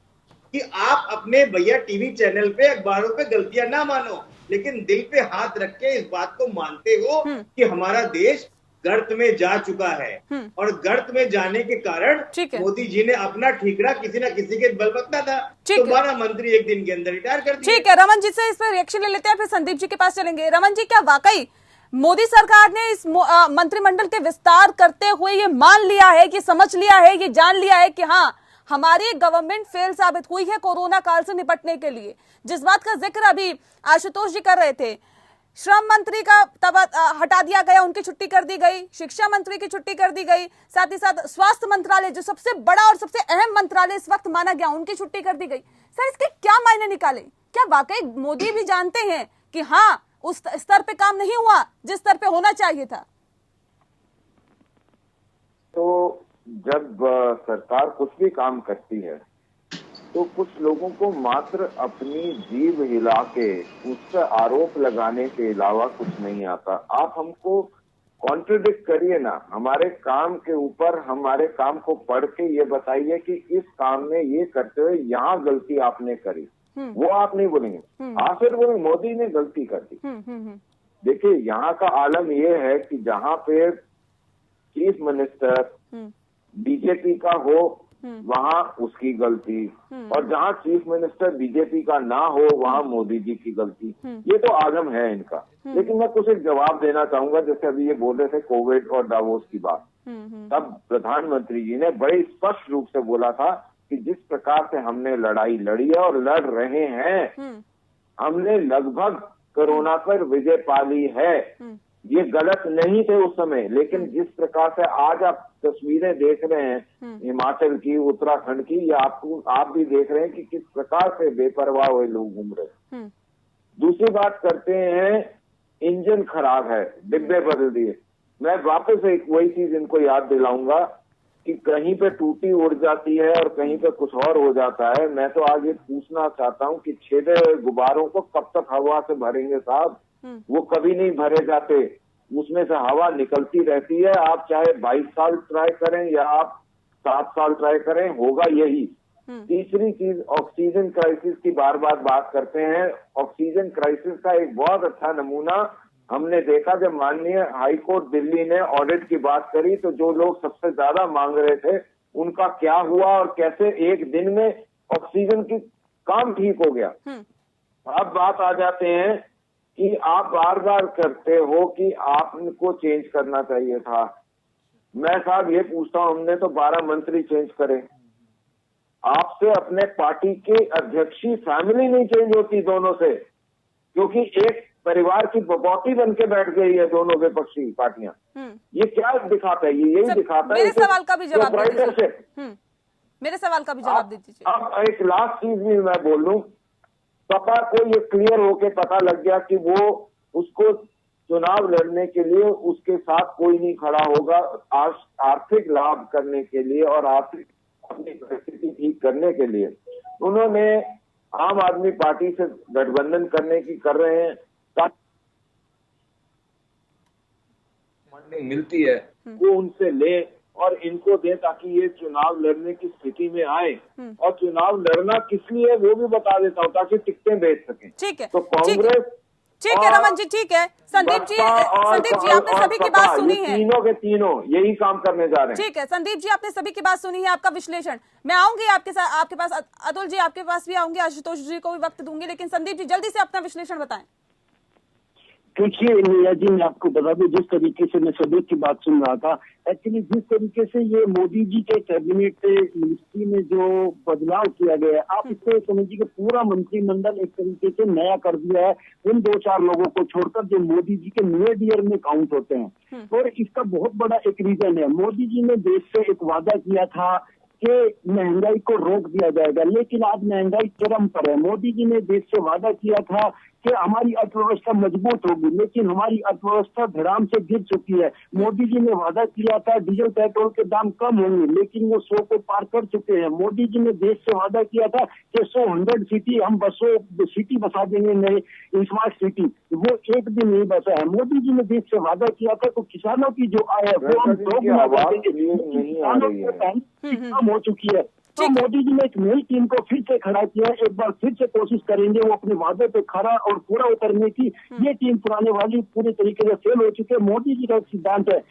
कि आप अपने भैया टीवी चैनल पे, अखबारों पे गलतियां ना मानो, लेकिन दिल पे हाथ रख के इस बात को मानते हो कि हमारा देश गर्त में जा चुका है, और गर्त में जाने के कारण मोदी जी ने अपना ठीकरा किसी न किसी के बल बकता था, तो 12 मंत्री एक दिन के अंदर रिटायर कर दिए। ठीक है, रमन जी से इस पर रिएक्शन ले लेते हैं, फिर संदीप जी के पास चलेंगे। रमन जी, क्या वाकई मोदी सरकार ने इस मंत्रिमंडल के विस्तार करते हुए ये मान लिया है, कि समझ लिया है, ये जान लिया है कि हाँ हमारी गवर्नमेंट फेल साबित हुई है कोरोना काल से निपटने के लिए? जिस बात का जिक्र अभी आशुतोष जी कर रहे थे, श्रम मंत्री का तब हटा दिया गया, उनकी छुट्टी कर दी गई, शिक्षा मंत्री की छुट्टी कर दी गई, साथ ही साथ स्वास्थ्य मंत्रालय जो सबसे बड़ा और सबसे अहम मंत्रालय इस वक्त माना गया, उनकी छुट्टी कर दी गई। सर, इसके क्या मायने निकाले? क्या वाकई मोदी भी जानते हैं कि हाँ उस स्तर पे काम नहीं हुआ जिस स्तर पे होना चाहिए था? तो जब सरकार कुछ भी काम करती है तो कुछ लोगों को मात्र अपनी जीभ हिला के उस पर आरोप लगाने के अलावा कुछ नहीं आता। आप हमको कॉन्ट्रडिक्ट करिए ना, हमारे काम के ऊपर हमारे काम को पढ़ के ये बताइए कि इस काम में ये करते हुए यहाँ गलती आपने करी, वो आप नहीं बोलेंगे, आप फिर बोलेंगे मोदी ने गलती कर दी। देखिए, यहाँ का आलम ये है कि जहाँ पे चीफ मिनिस्टर बीजेपी का हो वहाँ उसकी गलती, और जहाँ चीफ मिनिस्टर बीजेपी का ना हो वहाँ मोदी जी की गलती। ये तो आगम है इनका। लेकिन मैं कुछ एक जवाब देना चाहूंगा, जैसे अभी ये बोल रहे थे कोविड और डावोस की बात, तब प्रधानमंत्री जी ने बड़े स्पष्ट रूप से बोला था कि जिस प्रकार से हमने लड़ाई लड़ी है और लड़ रहे हैं, हमने लगभग कोरोना पर विजय पा ली है। ये गलत नहीं थे उस समय, लेकिन जिस प्रकार से आज आप तस्वीरें देख रहे हैं हिमाचल की, उत्तराखंड की, या आप भी देख रहे हैं कि किस प्रकार से बेपरवाह हुए लोग घूम रहे हैं। दूसरी बात करते हैं, इंजन खराब है, डिब्बे बदल दिए। मैं वापस एक वही चीज इनको याद दिलाऊंगा कि कहीं पे टूटी उड़ जाती है और कहीं पे कुछ और हो जाता है। मैं तो आज ये पूछना चाहता हूँ कि छेदे हुए गुब्बारों को कब तक हवा से भरेंगे साहब? वो कभी नहीं भरे जाते, उसमें से हवा निकलती रहती है। आप चाहे 22 साल ट्राई करें या आप 7 साल ट्राई करें, होगा यही। तीसरी चीज, ऑक्सीजन क्राइसिस की बार बार बात करते हैं। ऑक्सीजन क्राइसिस का एक बहुत अच्छा नमूना हमने देखा जब माननीय हाई कोर्ट दिल्ली ने ऑडिट की बात करी, तो जो लोग सबसे ज्यादा मांग रहे थे उनका क्या हुआ और कैसे एक दिन में ऑक्सीजन की काम ठीक हो गया। अब बात आ जाते हैं कि आप बार बार करते हो कि आपको चेंज करना चाहिए था। मैं साहब ये पूछता हूं, हमने तो 12 मंत्री चेंज करे, आपसे अपने पार्टी के अध्यक्ष की फैमिली नहीं चेंज होती दोनों से, क्योंकि एक परिवार की बपौती बन के बैठ गई है दोनों विपक्षी पार्टियां। ये क्या दिखाता है? ये यही दिखाता है। मेरे सवाल का भी जवाब दीजिए। मेरे सवाल का भी जवाब दे दीजिए। अब एक लास्ट चीज भी मैं बोल लूं, सपा को ये क्लियर होके पता लग गया कि वो उसको चुनाव लड़ने के लिए उसके साथ कोई नहीं खड़ा होगा। आर्थिक लाभ करने के लिए और आर्थिक अपनी परिस्थिति ठीक करने के लिए उन्होंने आम आदमी पार्टी से गठबंधन करने की कर रहे हैं। फंडिंग मिलती है वो उनसे ले और इनको दे ताकि ये चुनाव लड़ने की स्थिति में आए। और चुनाव लड़ना किस लिए वो भी बता देता हूँ, ताकि टिकटें बेच सकें। ठीक है, तो कांग्रेस ठीक है रमन जी, ठीक है। संदीप जी आपने सभी की बात सुनी है। तीनों के तीनों यही काम करने जा रहे हैं। ठीक है संदीप जी, आपने सभी की बात सुनी है, आपका विश्लेषण। मैं आऊंगी आपके साथ, आपके पास अतुल जी, आपके पास भी आऊंगी, आशुतोष जी को भी वक्त दूंगी, लेकिन संदीप जी जल्दी से अपना विश्लेषण बताएं। देखिए निया जी, मैं आपको बता दूं, जिस तरीके से मैं सभी की बात सुन रहा था, एक्चुअली जिस तरीके से ये मोदी जी के कैबिनेट मिनिस्ट्री में जो बदलाव किया गया है, आप इसको समझिए कि पूरा मंत्रिमंडल एक तरीके से नया कर दिया है उन 2-4 लोगों को छोड़कर जो मोदी जी के नियर डियर में काउंट होते हैं। और इसका बहुत बड़ा एक रीजन है, मोदी जी ने देश से एक वादा किया था कि महंगाई को रोक दिया जाएगा, लेकिन आज महंगाई चरम पर है। मोदी जी ने देश से वादा किया था कि हमारी अर्थव्यवस्था मजबूत होगी, लेकिन हमारी अर्थव्यवस्था धड़ाम से गिर चुकी है। मोदी जी ने वादा किया था डीजल पेट्रोल के दाम कम होंगे, लेकिन वो 100 को पार कर चुके हैं। मोदी जी ने देश से वादा किया था कि 100 सिटी हम सिटी बसा देंगे, नए स्मार्ट सिटी, वो एक दिन नहीं बसा है। मोदी जी ने देश से वादा किया था तो किसानों की जो आय है वो हम 2 गुना कर देंगे, किसानों की कम हो चुकी है। तो मोदी जी ने एक नई टीम को फिर से खड़ा किया, एक बार फिर से कोशिश करेंगे वो अपने वादे पे खड़ा और पूरा उतरने की। ये टीम पुराने वाली पूरी तरीके से फेल हो चुके हैं। मोदी जी का सिद्धांत है।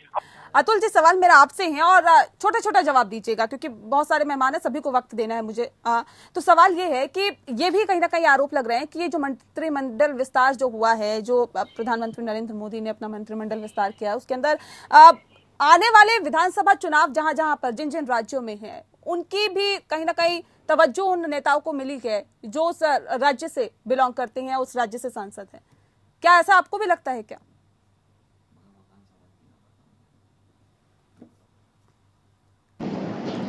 अतुल जी, सवाल मेरा आपसे है और छोटा छोटा जवाब दीजिएगा क्योंकि बहुत सारे मेहमान हैं, सभी को वक्त देना है मुझे। तो सवाल ये है कि ये भी कहीं ना कहीं आरोप लग रहे हैं कि ये जो मंत्रिमंडल विस्तार जो हुआ है, जो प्रधानमंत्री नरेंद्र मोदी ने अपना मंत्रिमंडल विस्तार किया, उसके अंदर आने वाले विधानसभा चुनाव जहां जहां पर जिन जिन राज्यों में है, उनकी भी कहीं ना कहीं तवज्जो उन नेताओं को मिली है जो उस राज्य से बिलोंग करते हैं, उस राज्य से सांसद हैं। क्या ऐसा आपको भी लगता है क्या?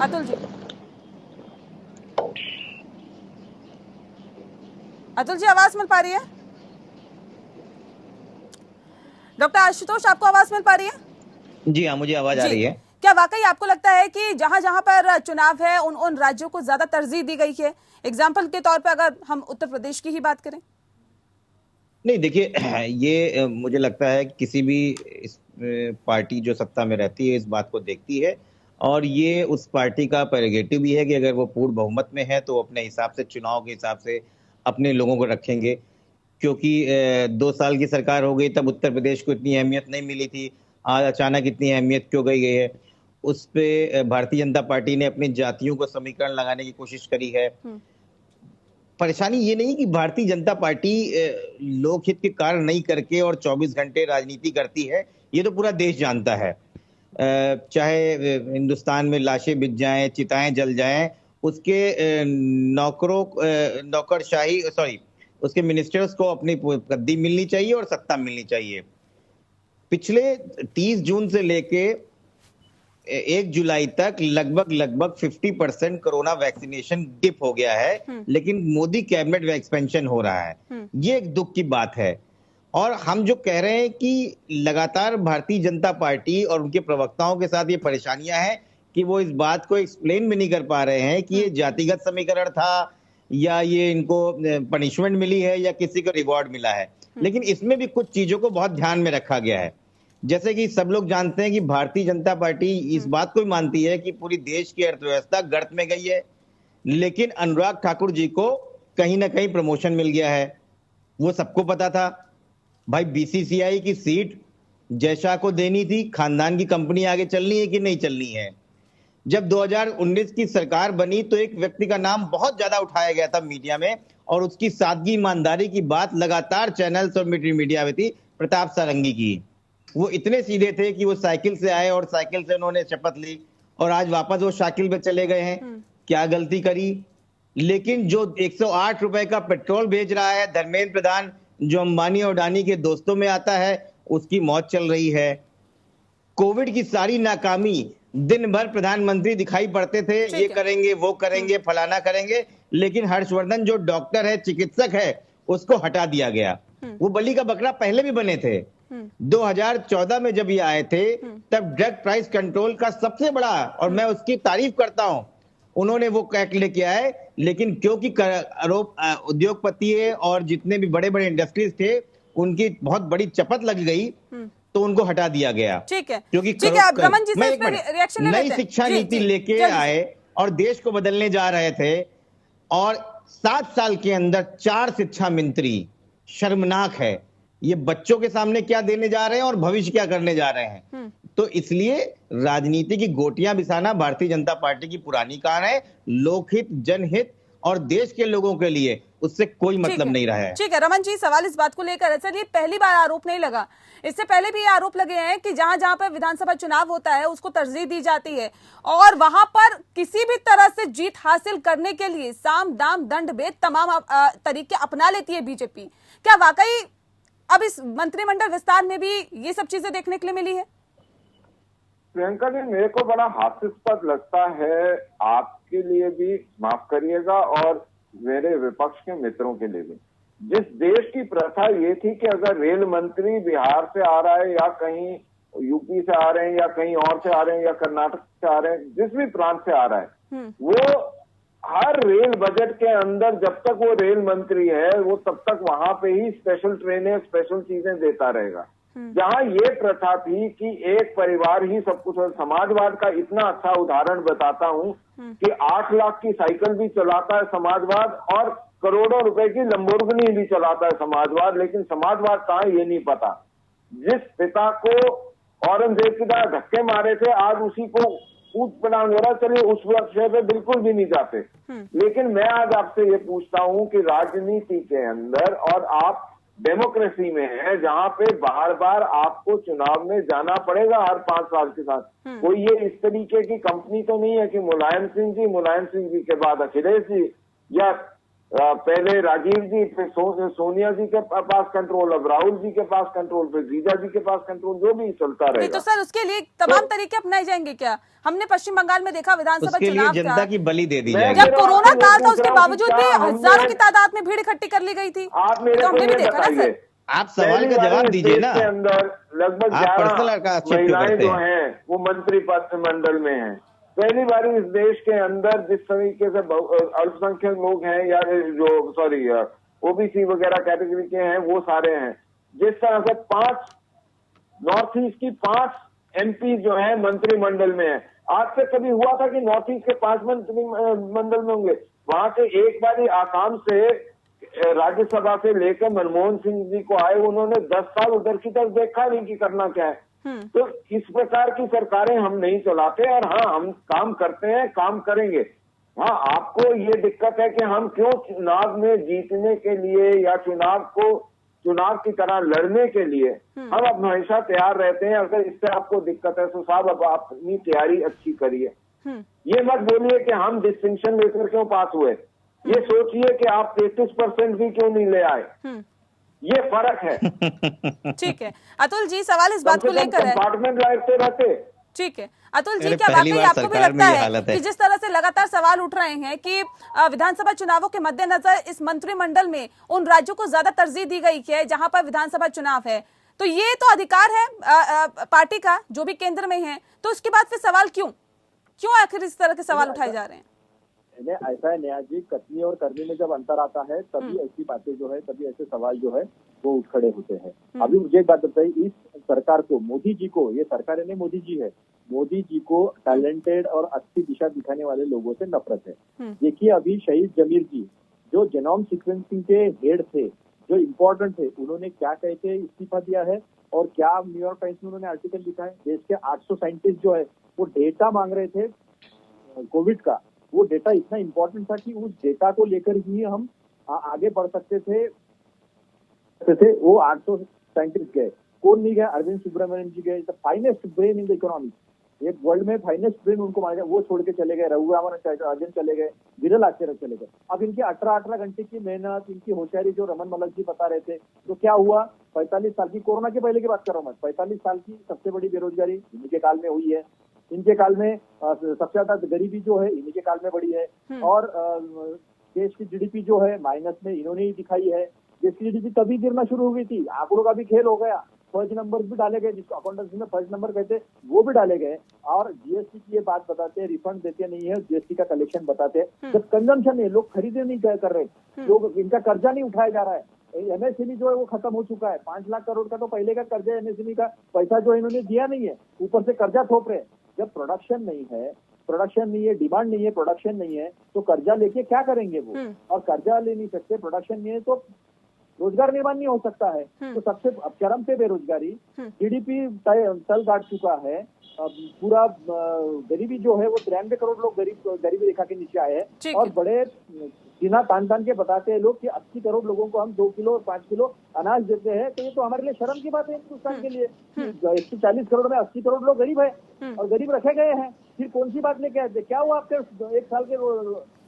अतुल जी, अतुल जी आवाज मिल पा रही है? डॉक्टर आशुतोष, आपको आवाज मिल पा रही है? जी हाँ, मुझे आवाज आ रही है। क्या वाकई आपको लगता है कि जहां जहां पर चुनाव है उन राज्यों को ज्यादा तरजीह दी गई है? एग्जाम्पल के तौर पर अगर हम उत्तर प्रदेश की ही बात करें। नहीं, देखिए, ये मुझे लगता है कि किसी भी पार्टी जो सत्ता में रहती है इस बात को देखती है और ये उस पार्टी का प्रेरोगेटिव भी है कि अगर वो पूर्ण बहुमत में है तो अपने हिसाब से चुनाव के हिसाब से अपने लोगों को रखेंगे। क्योंकि 2 साल की सरकार हो गई तब उत्तर प्रदेश को इतनी अहमियत नहीं मिली थी, आज अचानक इतनी अहमियत क्यों गई है? उस पे भारतीय जनता पार्टी ने अपनी जातियों को समीकरण लगाने की कोशिश करी है। परेशानी ये नहीं कि भारतीय जनता पार्टी लोकहित के कार्य नहीं करके और 24 घंटे राजनीति करती है, ये तो पूरा देश जानता है। चाहे हिंदुस्तान में लाशें बिछ जाएं, चिताएं जल जाएं, उसके उसके मिनिस्टर्स को अपनी गद्दी मिलनी चाहिए और सत्ता मिलनी चाहिए। पिछले 30 जून से लेके 1 जुलाई तक लगभग 50% कोरोना वैक्सीनेशन डिप हो गया है, लेकिन मोदी कैबिनेट में एक्सपेंशन हो रहा है। ये एक दुख की बात है। और हम जो कह रहे हैं कि लगातार भारतीय जनता पार्टी और उनके प्रवक्ताओं के साथ ये परेशानियां हैं कि वो इस बात को एक्सप्लेन भी नहीं कर पा रहे हैं कि ये जातिगत समीकरण था या ये इनको पनिशमेंट मिली है या किसी को रिवॉर्ड मिला है। लेकिन इसमें भी कुछ चीजों को बहुत ध्यान में रखा गया है। जैसे कि सब लोग जानते हैं कि भारतीय जनता पार्टी इस बात को भी मानती है कि पूरी देश की अर्थव्यवस्था गर्त में गई है। लेकिन अनुराग ठाकुर जी को कहीं ना कहीं प्रमोशन मिल गया है। वो सबको पता था भाई, बीसीसीआई की सीट जयशाह को देनी थी, खानदान की कंपनी आगे चलनी है कि नहीं चलनी है। जब 2019 की सरकार बनी तो एक व्यक्ति का नाम बहुत ज्यादा उठाया गया था मीडिया में, और उसकी सादगी ईमानदारी की बात लगातार चैनल्स और मीडिया में थी, प्रताप सारंगी की। वो इतने सीधे थे कि वो साइकिल से आए और साइकिल से उन्होंने शपथ ली, और आज वापस वो साइकिल पे चले गए हैं। क्या गलती करी? लेकिन जो 108 रुपए का पेट्रोल बेच रहा है धर्मेंद्र प्रधान, जो अंबानी और अडानी के दोस्तों में आता है, उसकी मौत चल रही है। कोविड की सारी नाकामी, दिन भर प्रधानमंत्री दिखाई पड़ते थे, ये करेंगे वो करेंगे फलाना करेंगे, लेकिन हर्षवर्धन जो डॉक्टर है, चिकित्सक है, उसको हटा दिया गया। वो बलि का बकरा पहले भी बने थे। 2014 में जब ये आए थे तब ड्रग प्राइस कंट्रोल का सबसे बड़ा, और मैं उसकी तारीफ करता हूं, उन्होंने वो एक्ट लेके आए, लेकिन क्योंकि उद्योगपति और जितने भी बड़े बड़े इंडस्ट्रीज थे उनकी बहुत बड़ी चपत लग गई, तो उनको हटा दिया गया। ठीक है, क्योंकि रमन जी से इस पे रिएक्शन ले लेते हैं। नई शिक्षा नीति लेके आए और देश को बदलने जा रहे थे, और 7 साल के अंदर 4 शिक्षा मंत्री। शर्मनाक है। ये बच्चों के सामने क्या देने जा रहे हैं और भविष्य क्या करने जा रहे हैं। तो इसलिए राजनीति की गोटियां बिछाना भारतीय जनता पार्टी की पुरानी कहान है। लोकहित, जनहित और देश के लोगों के लिए उससे कोई मतलब नहीं रहा है। ठीक है रमन जी, सवाल इस बात को लेकर है, सर ये पहली बार आरोप नहीं लगा, इससे पहले भी ये आरोप लगे हैं कि जहां जहां पर विधानसभा चुनाव होता है उसको तरजीह दी जाती है, और वहां पर किसी भी तरह से जीत हासिल करने के लिए साम दाम दंड भेद तमाम तरीके अपना लेती है बीजेपी। क्या वाकई अब इस मंत्रिमंडल विस्तार में भी ये सब चीजें देखने के लिए मिली है? प्रियंका जी, मेरे को बड़ा हास्यास्पद लगता है, आपके लिए भी, माफ करिएगा, और मेरे विपक्ष के मित्रों के लिए भी। जिस देश की प्रथा ये थी कि अगर रेल मंत्री बिहार से आ रहा है या कहीं यूपी से आ रहे हैं या कहीं और से आ रहे हैं या कर्नाटक से आ रहे हैं, जिस भी प्रांत से आ रहा है, वो हर रेल बजट के अंदर जब तक वो रेल मंत्री है वो तब तक वहां पे ही स्पेशल ट्रेनें, स्पेशल चीजें देता रहेगा। जहां ये प्रथा थी कि एक परिवार ही सब कुछ, और समाजवाद का इतना अच्छा उदाहरण बताता हूं कि 8 लाख की साइकिल भी चलाता है समाजवाद, और करोड़ों रुपए की लंबोर्गिनी भी चलाता है समाजवाद, लेकिन समाजवाद कहाँ है ये नहीं पता। जिस पिता को औरंगजेब की तरह धक्के मारे थे, आज उसी को ऊट पटांग हो रहा, चलिए उस विषय पे बिल्कुल भी नहीं जाते। लेकिन मैं आज आपसे ये पूछता हूं कि राजनीति के अंदर, और आप डेमोक्रेसी में है जहां पे बार बार आपको चुनाव में जाना पड़ेगा हर 5 साल के साथ, कोई ये इस तरीके की कंपनी तो नहीं है कि मुलायम सिंह जी के बाद अखिलेश जी, या पहले राजीव जी, फिर सोनिया जी के पास कंट्रोल, अब राहुल जी के पास कंट्रोल, फिर जीजा जी के पास कंट्रोल, जो भी चलता रहेगा। तो सर उसके लिए तमाम तरीके अपनाए जाएंगे क्या? हमने पश्चिम बंगाल में देखा विधानसभा चुनाव जनता की बलि दे दी जाएगी। जब कोरोना काल था उसके बावजूद भी हजारों की तादाद में भीड़ इकट्ठी कर ली गई थी। आप मेरे को ये बताइए, आप सवाल का जवाब दीजिए ना। के अंदर लगभग 11 महिलाएं जो हैं वो मंत्री मंडल में हैं। पहली बार इस देश के अंदर जिस तरीके से अल्पसंख्यक लोग हैं, या जो ओबीसी वगैरह कैटेगरी के हैं, वो सारे हैं, जिस तरह से 5 नॉर्थ ईस्ट की 5 एमपी जो है मंत्रिमंडल में है। आज से कभी हुआ था कि नॉर्थ ईस्ट के 5 मंत्रिमंडल में होंगे? वहां के एक बार आसाम से राज्यसभा से लेकर मनमोहन सिंह जी को आए, उन्होंने 10 साल उधर की तरफ देखा नहीं कि करना क्या है। तो इस प्रकार की सरकारें हम नहीं चलाते, और हाँ, हम काम करते हैं, काम करेंगे। हाँ, आपको ये दिक्कत है कि हम क्यों चुनाव में जीतने के लिए या चुनाव की तरह लड़ने के लिए हम अब हमेशा तैयार रहते हैं। अगर इससे आपको दिक्कत है तो साहब अब आप अपनी तैयारी अच्छी करिए। ये मत बोलिए कि हम डिस्टिंक्शन लेकर क्यों पास हुए, ये सोचिए कि आप 33% भी क्यों नहीं ले आए, ये फर्क है। ठीक है अतुल जी, सवाल इस बात को लेकर है, कंपार्टमेंट लाइफ से रहते। ठीक है अतुल जी, क्या वाकई आपको भी लगता है कि जिस तरह से लगातार सवाल उठ रहे हैं कि विधानसभा चुनावों के मद्देनजर इस मंत्रिमंडल में उन राज्यों को ज्यादा तरजीह दी गई है जहां पर विधानसभा चुनाव है, तो ये तो अधिकार है पार्टी का जो भी केंद्र में है, तो उसके बाद फिर सवाल क्यों आखिर इस तरह के सवाल उठाए जा रहे हैं? ऐसा है नया जी, कथनी और करनी में जब अंतर आता है तभी ऐसी बातें जो है, तभी ऐसे सवाल जो है वो उठ खड़े होते हैं। अभी मुझे एक बात बताइए, इस सरकार को, मोदी जी को, ये सरकार नहीं मोदी जी है, मोदी जी को टैलेंटेड और अच्छी दिशा दिखाने वाले लोगों से नफरत है। देखिए अभी शहीद जमीर जी जो जेनोम सीक्वेंसिंग के हेड थे, जो इम्पोर्टेंट थे, उन्होंने क्या कह के इस्तीफा दिया है और क्या न्यूयॉर्क टाइम्स में उन्होंने आर्टिकल लिखा है। देश के 800 साइंटिस्ट जो है वो डेटा मांग रहे थे कोविड का, वो डेटा इतना इम्पोर्टेंट था कि उस डेटा को लेकर ही हम आगे बढ़ सकते थे। वो 800 साइंटिस्ट गए, कौन नहीं गया? अरविंद सुब्रमण्यम जी गए, the finest brain in the economy, एक वर्ल्ड में फाइनेस्ट ब्रेन उनको माना जाए, वो छोड़ के चले गए। रघुरामन चले गए, विरल आचार्य चले गए। अब इनके 18 घंटे की मेहनत, इनकी होशियारी जो रमन मलक जी बता रहे थे, तो क्या हुआ? 45 साल की, कोरोना के पहले की बात कर रहा हूँ मैं, 45 साल की सबसे बड़ी बेरोजगारी इनके काल में हुई है। इनके काल में सबसे ज्यादा गरीबी जो है इन्हीं के काल में बढ़ी है। और देश की जीडीपी जो है माइनस में इन्होंने ही दिखाई है। देश की जीडीपी तभी गिरना शुरू हो गई थी, आंकड़ों का भी खेल हो गया, फर्स्ट नंबर भी डाले गए, जिसको अकाउंटेंसी में फर्स्ट नंबर कहते हैं वो भी डाले गए। और जीएसटी की ये बात बताते हैं, रिफंड देते नहीं है, जीएसटी का कलेक्शन बताते हैं। जब कंजम्पशन है, लोग खरीदे नहीं कर रहे, लोग इनका कर्जा नहीं उठाया जा रहा है। एमएसएमई जो है वो खत्म हो चुका है। 5 लाख करोड़ का तो पहले का कर्जा एमएसएमई का पैसा जो इन्होंने दिया नहीं है, ऊपर से कर्जा थोप रहे। जब प्रोडक्शन नहीं है, डिमांड नहीं है, प्रोडक्शन नहीं है, तो कर्जा लेके क्या करेंगे वो? और कर्जा ले नहीं सकते, प्रोडक्शन नहीं है, तो रोजगार निर्माण नहीं हो सकता है। तो सबसे अब चरम पे बेरोजगारी, जीडीपी तल गाड़ चुका है, पूरा गरीबी जो है वो 93 करोड़ लोग गरीबी रेखा के नीचे आए हैं। और बड़े सीना तान के बताते हैं लोग कि 80 करोड़ लोगों को हम 2 किलो और 5 किलो अनाज देते हैं, तो ये तो हमारे लिए शर्म की बात है हिंदुस्तान के लिए। 140 करोड़ में 80 करोड़ लोग गरीब है और गरीब रखे गए हैं। फिर कौन सी बात लेके आते? क्या हुआ आपके 1 साल के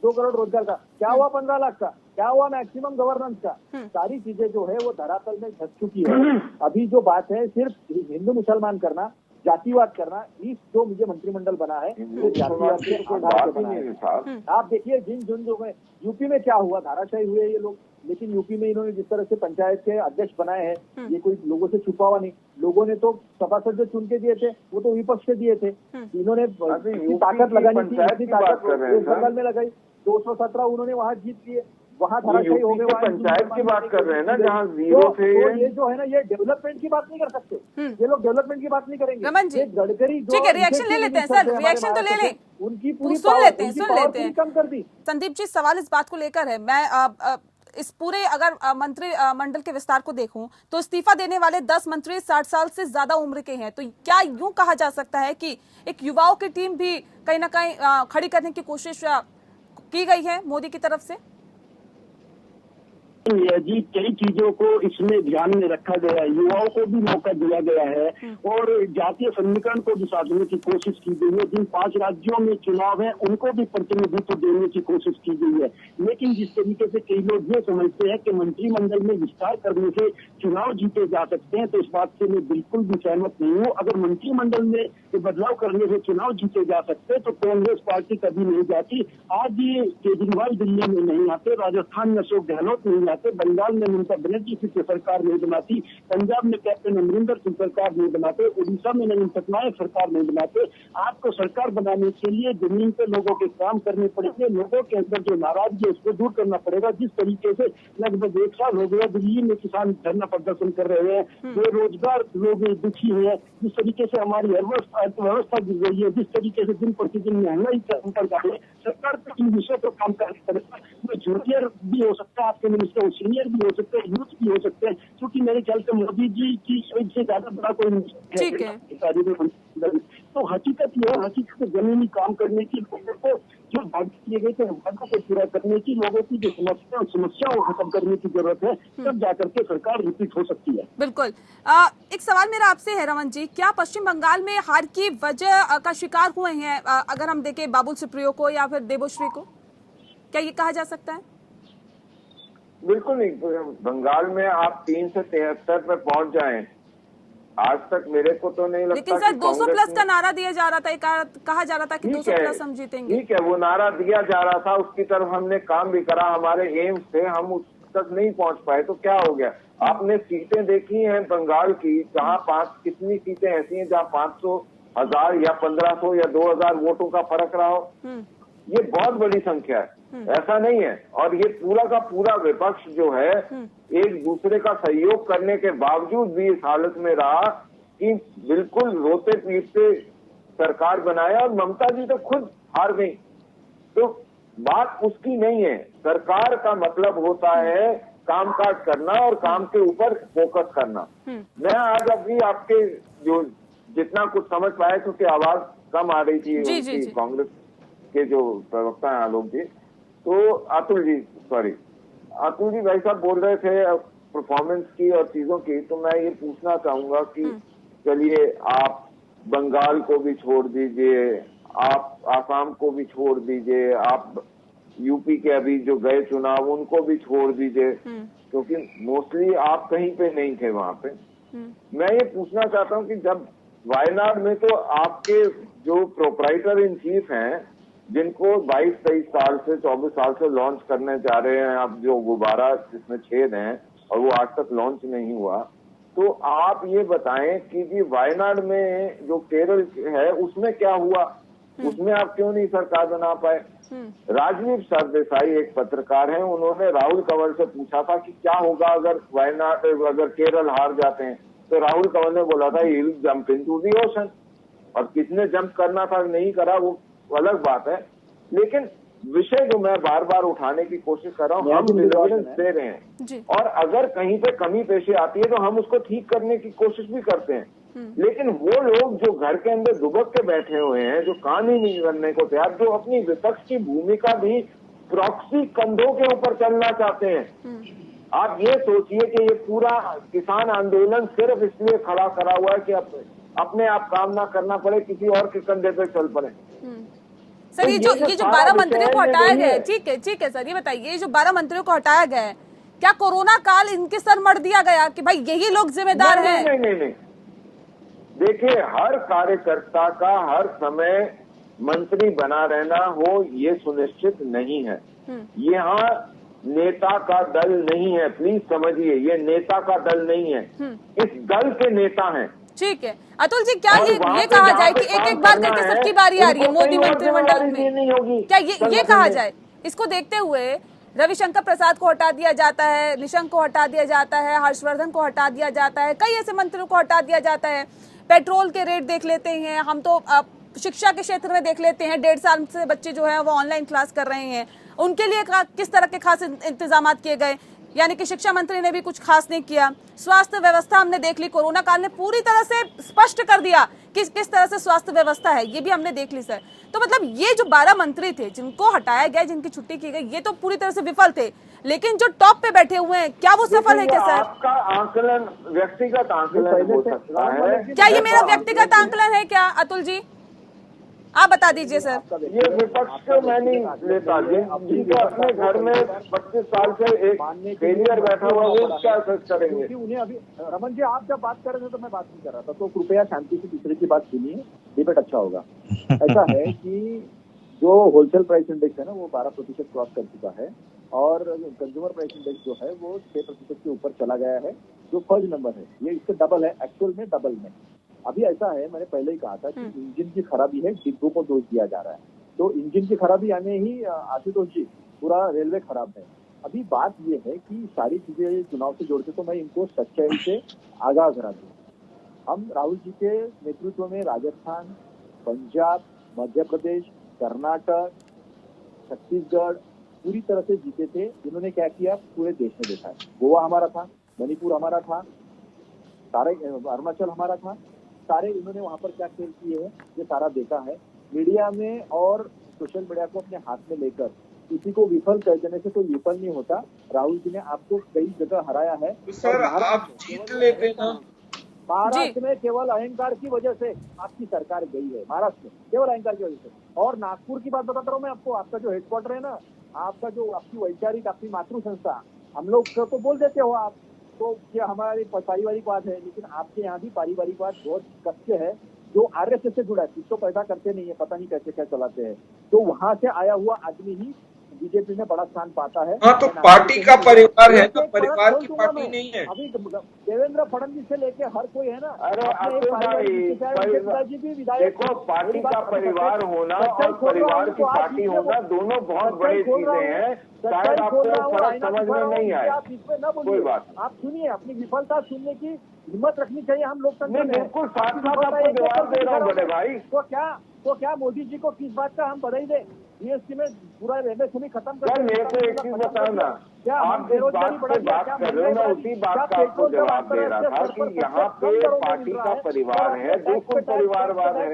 2 करोड़ रोजगार का? क्या हुआ 15 लाख का? क्या हुआ मैक्सिमम गवर्नेंस का? सारी चीजें जो है वो धरातल में धस चुकी है। अभी जो बात है सिर्फ हिंदू मुसलमान करना, जातिवाद करना, इस जो मुझे मंत्रिमंडल बना है वो जातिवाद के आधार पर बना है। आप देखिए जिन जो में यूपी में क्या हुआ, धाराशाही हुए ये लोग, लेकिन यूपी में इन्होंने जिस तरह से पंचायत के अध्यक्ष बनाए हैं, ये कोई लोगों से छुपा हुआ नहीं। लोगों ने तो सभासद जो चुन के दिए थे वो तो विपक्ष के दिए थे। इन्होंने ताकत लगानी थी, बंगाल में लगाई, 217 उन्होंने वहां जीत लिए, वहाँ धराशायी हो गए। पंचायत की बात कर रहे हैं ना, जहाँ जीरो थे। ये जो है ना, ये डेवलपमेंट की बात नहीं कर सकते, ये लोग डेवलपमेंट की बात नहीं करेंगे। रमन जी, गडकरी ठीक है, रिएक्शन ले लेते हैं सर, रिएक्शन तो ले लें, उनकी पूरी सुन लेते हैं कम कर दी। संदीप जी, सवाल इस बात को लेकर है, मैं इस पूरे अगर मंत्री मंडल के विस्तार को देखूं तो इस्तीफा देने वाले 10 मंत्री 60 साल से ज्यादा उम्र के हैं। तो क्या यूं कहा जा सकता है कि एक युवाओं की टीम भी कहीं ना कहीं खड़ी करने की कोशिश की गई है मोदी की तरफ से? जी, कई चीजों को इसमें ध्यान में रखा गया है, युवाओं को भी मौका दिया गया है और जातीय समीकरण को भी साधने की कोशिश की गई है। जिन 5 राज्यों में चुनाव है उनको भी प्रतिनिधित्व देने की कोशिश की गई है। लेकिन जिस तरीके से कई लोग ये समझते हैं कि मंत्रिमंडल में विस्तार करने से चुनाव जीते जा सकते हैं, तो इस बात से मैं बिल्कुल भी सहमत नहीं हूँ। अगर मंत्रिमंडल में बदलाव करने से चुनाव जीते जा सकते हैं तो कांग्रेस पार्टी कभी नहीं जाती। आज ये केजरीवाल दिल्ली में नहीं आते, राजस्थान में अशोक गहलोत नहीं आते, बंगाल में ममता बनर्जी की सरकार नहीं बनाती, पंजाब में कैप्टन अमरिंदर सिंह सरकार नहीं बनाते, उड़ीसा में नवीन पटनायक सरकार नहीं बनाते। आपको सरकार बनाने के लिए जमीन पे लोगों के काम करने पड़ेंगे, लोगों के अंदर जो नाराजगी है उसको दूर करना पड़ेगा। जिस तरीके से लगभग 1 साल हो गया दिल्ली में किसान धरना प्रदर्शन कर रहे हैं, बेरोजगार लोग दुखी हैं, जिस तरीके से हमारी अर्थव्यवस्था गिर रही है, जिस तरीके से दिन प्रतिदिन महंगाई कर रही है, सरकार को इन विषयों पर काम करना पड़ेगा। वो जूनियर भी हो सकता है आपके मिनिस्टर, सीनियर भी हो सकते हैं, यूथ भी हो सकते हैं, क्योंकि मेरे ख्याल से मोदी जी की से ज्यादा बड़ा कोई मिनिस्टर है। तो हकीकत ये है, हकीकत जमीनी काम करने की, लोगों को जो वादे किए गए थे वादों को पूरा करने की, लोगों की जो समस्याओं को खत्म करने की जरूरत है, तब जाकर के सरकार रिपीट हो सकती है। बिल्कुल। एक सवाल मेरा आपसे है रमन जी, क्या पश्चिम बंगाल में हार की वजह का शिकार हुए हैं, अगर हम देखें बाबुल सुप्रियो को या फिर देवोश्री को, क्या ये कहा जा सकता है? बिल्कुल नहीं। बंगाल में आप 3 से 73 पे पहुंच जाएं, आज तक मेरे को तो नहीं लगता। लेकिन सर 200 प्लस का नारा दिया जा रहा था, कहा जा रहा था कि 200 प्लस हम जीतेंगे। ठीक है, वो नारा दिया जा रहा था, उसकी तरफ हमने काम भी करा, हमारे एम्स थे, हम उस तक नहीं पहुंच पाए, तो क्या हो गया? आपने सीटें देखी हैं बंगाल की, जहाँ कितनी सीटें ऐसी हैं जहाँ 500, 1000 या 1500 या 2000 वोटों का फर्क रहा हो? ये बहुत बड़ी संख्या है, ऐसा नहीं है। और ये पूरा का पूरा विपक्ष जो है एक दूसरे का सहयोग करने के बावजूद भी इस हालत में रहा कि बिल्कुल रोते पीटते सरकार बनाया और ममता जी तो खुद हार गई। तो बात उसकी नहीं है। सरकार का मतलब होता है कामकाज करना और काम के ऊपर फोकस करना। मैं आज अभी आपके जो जितना कुछ समझ पाया क्योंकि आवाज कम आ रही थी जी। कांग्रेस के जो प्रवक्ता हैं आलोक जी, तो अतुल जी भाई साहब बोल रहे थे परफॉर्मेंस की और चीजों की। तो मैं ये पूछना चाहूंगा कि चलिए आप बंगाल को भी छोड़ दीजिए, आप आसाम को भी छोड़ दीजिए, आप यूपी के अभी जो गए चुनाव उनको भी छोड़ दीजिए, क्योंकि मोस्टली आप कहीं पे नहीं थे वहां पे। मैं ये पूछना चाहता हूँ कि जब वायनाड में तो आपके जो प्रोप्राइटर इन चीफ हैं, जिनको 22-23 साल से 24 साल से लॉन्च करने जा रहे हैं, अब जो गुब्बारा जिसमें छेद हैं और वो आज तक लॉन्च नहीं हुआ, तो आप ये बताएं कि जी वायनाड में जो केरल है उसमें क्या हुआ, उसमें आप क्यों नहीं सरकार बना पाए? राजवीर सरदेसाई एक पत्रकार हैं, उन्होंने राहुल कंवर से पूछा था कि क्या होगा अगर वायनाड अगर केरल हार जाते हैं, तो राहुल कंवर ने बोला था he will jump into the ocean. और किसने जंप करना था नहीं करा वो अलग बात है, लेकिन विषय जो मैं बार बार उठाने की कोशिश कर रहा हूँ, हम डिलीवरेंस दे रहे हैं और अगर कहीं पे कमी पेशी आती है तो हम उसको ठीक करने की कोशिश भी करते हैं। लेकिन वो लोग जो घर के अंदर दुबक के बैठे हुए हैं, जो काम ही नहीं करने को तैयार, जो अपनी विपक्ष की भूमिका भी प्रॉक्सी कंधों के ऊपर चलना चाहते हैं। आप ये सोचिए कि ये पूरा किसान आंदोलन सिर्फ इसलिए खड़ा करा हुआ है कि अपने आप काम ना करना पड़े, किसी और के कंधे पे चल पड़े। सर तो ये जो 12 मंत्रियों को हटाया गया है, ठीक है सर, ये बताइए ये जो 12 मंत्रियों को हटाया गया है, क्या कोरोना काल इनके सर मर दिया गया कि भाई यही लोग जिम्मेदार हैं? नहीं। देखिए, हर कार्यकर्ता का हर समय मंत्री बना रहना हो ये सुनिश्चित नहीं है। यहाँ नेता का दल नहीं है, प्लीज समझिए, ये नेता का दल नहीं है, इस दल के नेता हैं। ठीक है अतुल जी, क्या ये कहा जाए कि एक एक बार करके सबकी बारी आ रही है मोदी मंत्रिमंडल में? क्या ये कहा जाए? इसको देखते हुए रविशंकर प्रसाद को हटा दिया जाता है, निशंक को हटा दिया जाता है, हर्षवर्धन को हटा दिया जाता है, कई ऐसे मंत्रियों को हटा दिया जाता है। पेट्रोल के रेट देख लेते हैं हम, तो शिक्षा के क्षेत्र में देख लेते हैं, 1.5 साल से बच्चे जो है वो ऑनलाइन क्लास कर रहे हैं, उनके लिए किस तरह के खास इंतजाम किए गए? यानी कि शिक्षा मंत्री ने भी कुछ खास नहीं किया। स्वास्थ्य व्यवस्था हमने देख ली, कोरोना काल ने पूरी तरह से स्पष्ट कर दिया कि किस तरह से स्वास्थ्य व्यवस्था है, ये भी हमने देख ली सर। तो मतलब ये जो 12 मंत्री थे जिनको हटाया गया, जिनकी छुट्टी की गई, ये तो पूरी तरह से विफल थे, लेकिन जो टॉप पे बैठे हुए हैं क्या वो सफल है क्या सर? आपका आंकलन व्यक्तिगत आंकलन हो सकता है, क्या ये मेरा व्यक्तिगत आंकलन है क्या अतुल जी? आप बता दीजिए सर। ये विपक्ष को मैं नहीं लेता, जिनको अपने घर में 25 साल से एक फेलियर बैठा हुआ वो क्या करेंगे? उन्हें अभी रमन जी आप जब बात कर रहे थे तो मैं बात नहीं कर रहा था, तो कृपया शांति से दूसरे की बात सुनिए, डिबेट अच्छा होगा। ऐसा है कि जो होलसेल प्राइस इंडेक्स है ना वो 12% क्रॉस कर चुका है और कंज्यूमर प्राइस इंडेक्स जो है वो 6% के ऊपर चला गया है, जो फर्स्ट नंबर है, ये इससे डबल है, एक्चुअल में डबल में। अभी ऐसा है, मैंने पहले ही कहा था कि इंजन की खराबी है, डिब्बों को दोष दिया जा रहा है, तो इंजन की खराबी आने ही आशुतोष जी पूरा रेलवे खराब है। अभी बात ये है कि सारी चीजें चुनाव से जोड़ते तो मैं इनको सच्चाई से आगाह करा दूं। हम राहुल जी के नेतृत्व में राजस्थान, पंजाब, मध्य प्रदेश, कर्नाटक, छत्तीसगढ़ पूरी तरह से जीते थे। इन्होंने क्या किया पूरे देश में देखा है। गोवा हमारा था, मणिपुर हमारा था, सारे अरुणाचल हमारा था, सारे इन्होंने वहां पर क्या खेल किए हैं ये सारा देखा है। मीडिया में और सोशल मीडिया को अपने हाथ में लेकर किसी को विफल कर देने से कोई विफल नहीं होता। राहुल जी ने आपको कई जगह हराया है। सर आप जीत लेते ना, महाराष्ट्र में केवल अहंकार की वजह से आपकी सरकार गई है, महाराष्ट्र में केवल अहंकार की वजह से। और नागपुर की बात बताता रहा हूँ मैं आपको, आपका जो हेडक्वार्टर है ना, आपका जो आपकी वैचारिक आपकी मातृ संस्था, हम लोग तो बोल देते हो आप तो ये हमारी पारिवारिक बात है, लेकिन आपके यहाँ भी पारिवारिक बात बहुत कच्चे है, जो आरएसएस से जुड़ा है, कुछ तो पैसा करते नहीं है, पता नहीं कैसे क्या चलाते हैं। तो वहां से आया हुआ आदमी ही बीजेपी में बड़ा स्थान पाता है। हाँ, तो पार्टी का परिवार है, तो परिवार की पार्टी नहीं है। अभी देवेंद्र फडणवीस से लेके हर कोई है ना। अरे देखो, पार्टी का परिवार होना और परिवार की पार्टी होना दोनों बहुत बड़ी चीजें हैं। शायद आपको फर्क समझ में नहीं आए। आप इसमें न कोई बोलिए, बात आप सुनिए, अपनी विफलता सुनने की हिम्मत रखनी चाहिए। हम लोकतंत्र में बिल्कुल साथ साथ आपको जवाब दे रहा हूँ बड़े भाई। तो क्या मोदी जी को किस बात का हम बधाई दें? जीएसटी में पूरा एमएसएमई खत्म कर, मेरे को एक चीज बताओ ना, आप जिस बात से बात कर रहे हो ना, उसी बात का आपको जवाब दे रहा था कि यहाँ पे पार्टी का परिवार है, बिल्कुल परिवारवाद है,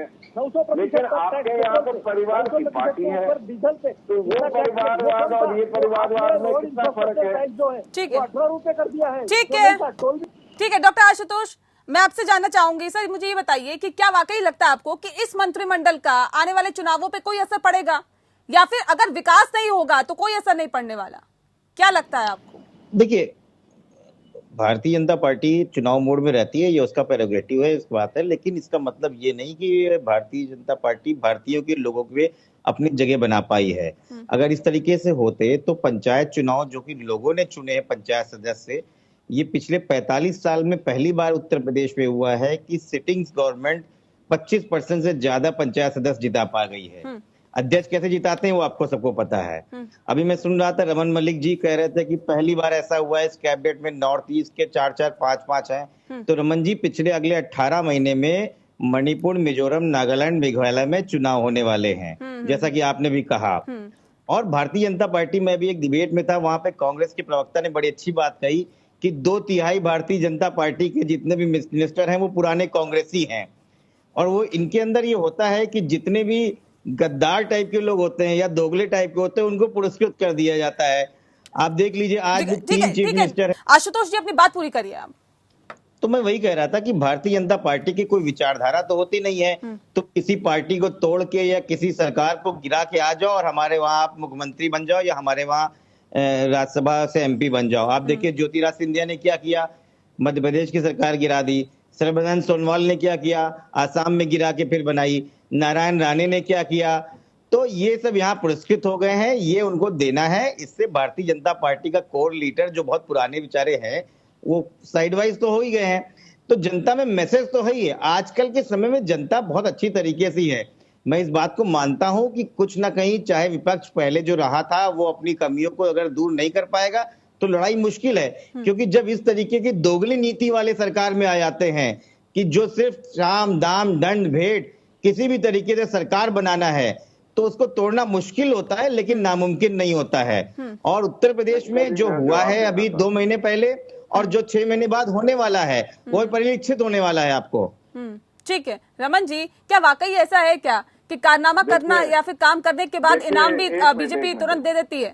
लेकिन आपके यहाँ तो परिवार की पार्टी है, तो वो परिवारवाद और ये परिवारवाद में कितना फर्क है? ठीक है, 18 रुपए कर दिया है। ठीक है डॉक्टर आशुतोष, मैं आपसे जानना चाहूंगी सर, मुझे ये बताइए कि क्या वाकई लगता है आपको कि इस मंत्रिमंडल का आने वाले चुनावों पे कोई असर पड़ेगा, या फिर अगर विकास नहीं होगा तो कोई असर नहीं पड़ने वाला? क्या लगता है आपको? देखिए, भारतीय जनता पार्टी चुनाव मोड में रहती है, ये उसका प्रेरोगेटिव है, इस बात है, लेकिन इसका मतलब ये नहीं कि भारतीय जनता पार्टी भारतीयों के लोगों के अपनी जगह बना पाई है। अगर इस तरीके से होते तो पंचायत चुनाव जो कि लोगों ने चुने हैं पंचायत सदस्य, ये पिछले 45 साल में पहली बार उत्तर प्रदेश में हुआ है कि सिटिंग गवर्नमेंट 25% से ज्यादा पंचायत सदस्य जिता पा गई है। अध्यक्ष कैसे जिताते हैं वो आपको सबको पता है। अभी मैं सुन रहा था रमन मलिक जी कह रहे थे कि पहली बार ऐसा हुआ है इस कैबिनेट में नॉर्थ ईस्ट के 4-4, 5-5 हैं। तो रमन जी, पिछले अगले 18 महीने में मणिपुर, मिजोरम, नागालैंड, मेघालय में चुनाव होने वाले हैं, जैसा कि आपने भी कहा। और भारतीय जनता पार्टी में भी एक डिबेट में था, वहां पे कांग्रेस के प्रवक्ता ने बड़ी अच्छी बात कही कि 2/3 भारतीय जनता पार्टी के जितने भी मिनिस्टर हैं वो पुराने कांग्रेसी हैं। और वो इनके अंदर ये होता है कि जितने भी गद्दार टाइप के लोग होते हैं या दोगले टाइप के होते हैं उनको पुरस्कृत कर दिया जाता है। आप देख लीजिए, आज 3 चीफ मिनिस्टर है। आशुतोष जी, अपनी बात पूरी करिए आप। तो मैं वही कह रहा था कि भारतीय जनता पार्टी की कोई विचारधारा तो होती नहीं है, तो किसी पार्टी को तोड़ के या किसी सरकार को गिरा के आ जाओ और हमारे वहां आप मुख्यमंत्री बन जाओ या हमारे वहां राज्यसभा से MP बन जाओ। आप देखिए ज्योतिरादित्य सिंधिया ने क्या किया, मध्य प्रदेश की सरकार गिरा दी। सर्बानंद सोनोवाल ने क्या किया, आसाम में गिरा के फिर बनाई। नारायण राणे ने क्या किया। तो ये सब यहाँ पुरस्कृत हो गए हैं, ये उनको देना है। इससे भारतीय जनता पार्टी का कोर लीडर जो बहुत पुराने विचारे हैं वो साइडवाइज तो हो ही गए हैं। तो जनता में मैसेज तो है ही है। आजकल के समय में जनता बहुत अच्छी तरीके से है। मैं इस बात को मानता हूं कि कुछ ना कहीं, चाहे विपक्ष पहले जो रहा था वो अपनी कमियों को अगर दूर नहीं कर पाएगा तो लड़ाई मुश्किल है। क्योंकि जब इस तरीके की दोगली नीति वाले सरकार में आ जाते हैं कि जो सिर्फ साम दाम दंड भेंट किसी भी तरीके से सरकार बनाना है, तो उसको तोड़ना मुश्किल होता है लेकिन नामुमकिन नहीं होता है। और उत्तर प्रदेश में जो हुआ है अभी 2 महीने पहले और जो 6 महीने बाद होने वाला है वो परिलक्षित होने वाला है आपको। ठीक है रमन जी, क्या वाकई ऐसा है क्या कि कारनामा करना या फिर काम करने के बाद इनाम भी बीजेपी तुरंत दे देती है?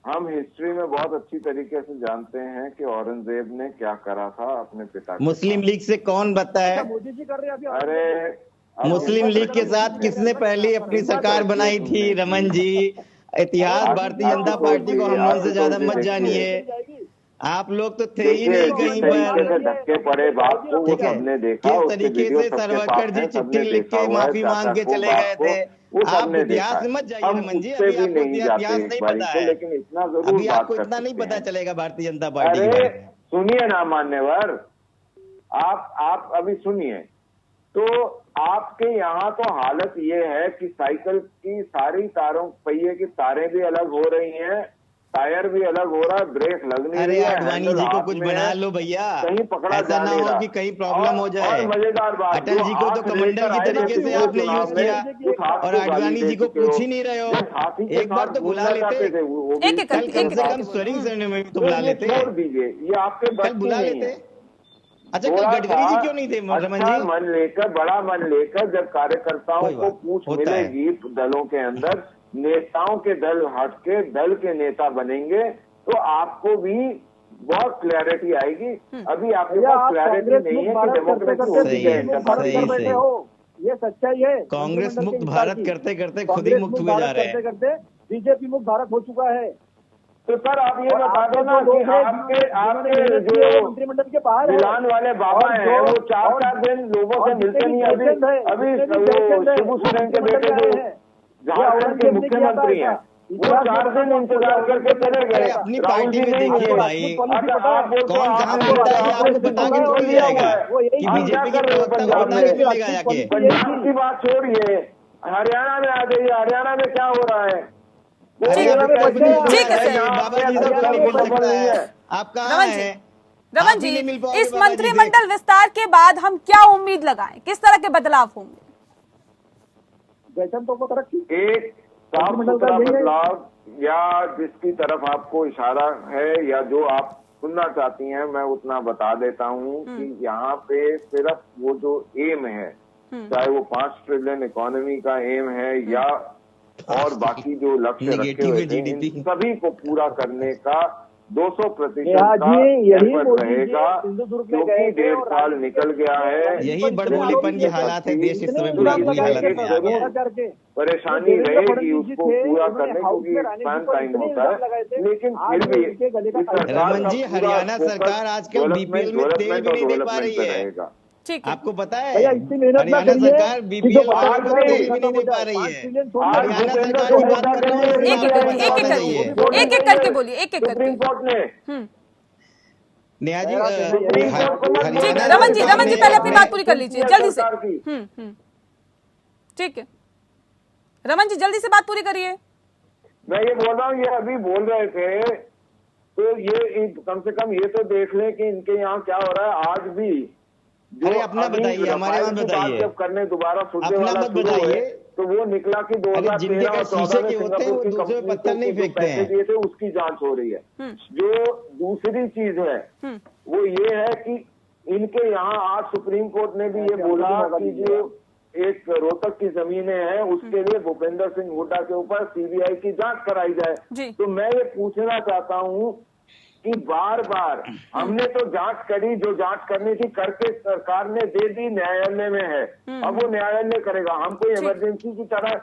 हम हिस्ट्री में बहुत अच्छी तरीके से जानते हैं कि औरंगजेब ने क्या करा था अपने पिता। मुस्लिम लीग से कौन बताया? मोदी जी कर रहे हैं अभी। अरे मुस्लिम लीग के साथ किसने पहले अपनी सरकार बनाई थी? रमन जी, इतिहास भारतीय जनता पार्टी को हम से ज्यादा मत जानिए। आप लोग तो थे ही नहीं कहीं पर। धक्के पड़े बात को वो सबने देखा। किस तरीके से सरवकर जी चिट्ठी लिख के माफी मांग के चले गए थे। आप इतिहास में मत जाइए रमन जी, अभी आपको इतिहास नहीं पता है, लेकिन इतना जरूर अभी आपको इतना नहीं पता चलेगा भारतीय जनता पार्टी के अरे बारे में। सुनिए ना मान्यवर, आप अभी सुनिए। तो आपके यहाँ तो हालत ये है कि साइकिल की सारी तारों, पहिए की तारें भी अलग हो रही हैं, टायर भी अलग हो रहा है, ब्रेक लग नहीं रही है। अरे अडवाणी जी को कुछ बना लो भैया, कहीं पकड़ा ऐसा ना हो कि कहीं प्रॉब्लम हो जाए। मजेदार बात, अटल जी को तो कमांडर की तरीके से आपने यूज किया और अडवाणी जी को पूछ ही नहीं रहे हो। एक बार तो बुला लेते, कल कम से कम स्वेरिंग सेरेमनी में तो बुला लेते। छोड़ दीजिए, ये आपके कल बुला लेते। अच्छा, कल गडकरी जी क्यों नहीं थे रमन जी? मन लेकर, बड़ा मन लेकर जब कार्यकर्ताओं को पूछ मिलेगी दलों के अंदर, नेताओं के दल हट के दल के नेता बनेंगे तो आपको भी बहुत क्लैरिटी आएगी। अभी आपके पास क्लैरिटी नहीं है कि डेमोक्रेसी होती है। ये सच्चाई है। कांग्रेस मुक्त भारत करते करते खुद ही मुक्त हुए जा रहे हैं। करते बीजेपी मुक्त भारत हो चुका है। तो सर आप ये बता दो ना कि आपके जो मंत्रिमंडल के बाहर मिलान वाले बाबा हैं वो 4-4 दिन लोगों से मिलते नहीं। अभी शिबू सोरेन के बेटे जो झारखंड के मुख्यमंत्री हैं वो 4 दिन इंतजार करके चले गए। अपनी राहुल पार्टी जी में नहीं देखिए मिले। भाई, आप बोलते कौन हो, कहाँ आप मिलता है, बोलते आपको बता के थोड़ी जाएगा कि आप क्या बीजेपी कर के रहे हो प्रवक्ता को पंजाब बता के में? मिलेगा जाके। पंजाब की बात छोड़िए, हरियाणा में आ जाइए, हरियाणा में क्या हो रहा है? ठीक है सर। बाबा जी से क्यों नहीं मिल सकता है? आप कहाँ रमन जी, हैं? रमन आप जी, ही नहीं मिल पाओगे इस बाबा जी से। मंत्रिमंडल विस्तार के बाद हम क्या उम्मीद लगाएं, किस तरह के बदलाव होंगे? एक साफ सुथरा बदलाव, या जिसकी तरफ आपको इशारा है या जो आप सुनना चाहती हैं, मैं उतना बता देता हूँ कि यहाँ पे सिर्फ वो जो एम है, चाहे वो 5 ट्रिलियन इकोनॉमी का एम है या और बाकी जो लक्ष्य रखे नेगेटिव हुए है थे, GDP। इन सभी को पूरा करने का 200% नेहा का जी, यही एफर्ट मोदी जी रहेगा, सिंधुदुर्ग में क्योंकि गए थे 1.5 और साल निकल गया है। यही बड़बोलेपन की हालात है, देश इस समय बड़ा बुरी हालत में आ गया है। परेशानी रहेगी उसको पूरा करने, क्योंकि एक्सपांड टाइम होता है, लेकिन फिर भी इस सरकार रमन का जी, पूरा हरियाणा फोकस सरकार आजकल बीपीएल में तेल भी नहीं दे पा रही है। रहेगा। ठीक है, आपको पता है, भैया इतनी मेहनत ना हरियाणा करिए सरकार कि बीपीएल जो वालों को 5 तेल ट्रिलियन भी नहीं दे पा रही आज है। भूपेंद्र हरियाणा सोरेन सरकार की बात कर रहा हूँ, एक एक आपको एक बताना एक चाहिए। करके, एक एक करके बोलिए, एक एक करके। सुप्रीम कोर्ट ने नेहा जी, ठीक है, हरियाणा रमन जी, सरकार रमन जी ने पहले अपनी बात पूरी कर लीजिए जल्दी से। सरकार की। ठीक है, रमन जी जल्दी से बात पूरी करिए। मैं ये बोल रहा हूँ, ये अभी बोल रहे थे, तो ये कम से कम ये तो देख लें कि इनके यहाँ क्या हो रहा है। आज भी जो अरे अपना अभी बताइए, हमारे रफाल वहाँ की बात बताइए। जब करने दोबारा सुनने अपना वाला मत शुरू हुए, बताइए। तो वो निकला कि अरे 2013 जिनके और घर 14 शीशे में के होते हैं, वो सिंगापुर की दूसरे कंपनी पत्थर नहीं को जो फेंकते पैसे हैं। दिए थे, उसकी जांच हो रही है। जो दूसरी चीज है वो ये है कि इनके यहाँ आज सुप्रीम कोर्ट ने भी ये बोला कि जो एक रोहतक की जमीनें हैं, उसके लिए भूपेंद्र सिंह हुड्डा के ऊपर सीबीआई की जांच कराई जाए। तो मैं ये पूछना चाहता हूँ कि बार बार हमने तो जांच करी, जो जांच करनी थी करके सरकार ने दे दी, न्यायालय में है, अब वो न्यायालय करेगा। हम कोई इमरजेंसी की तरह,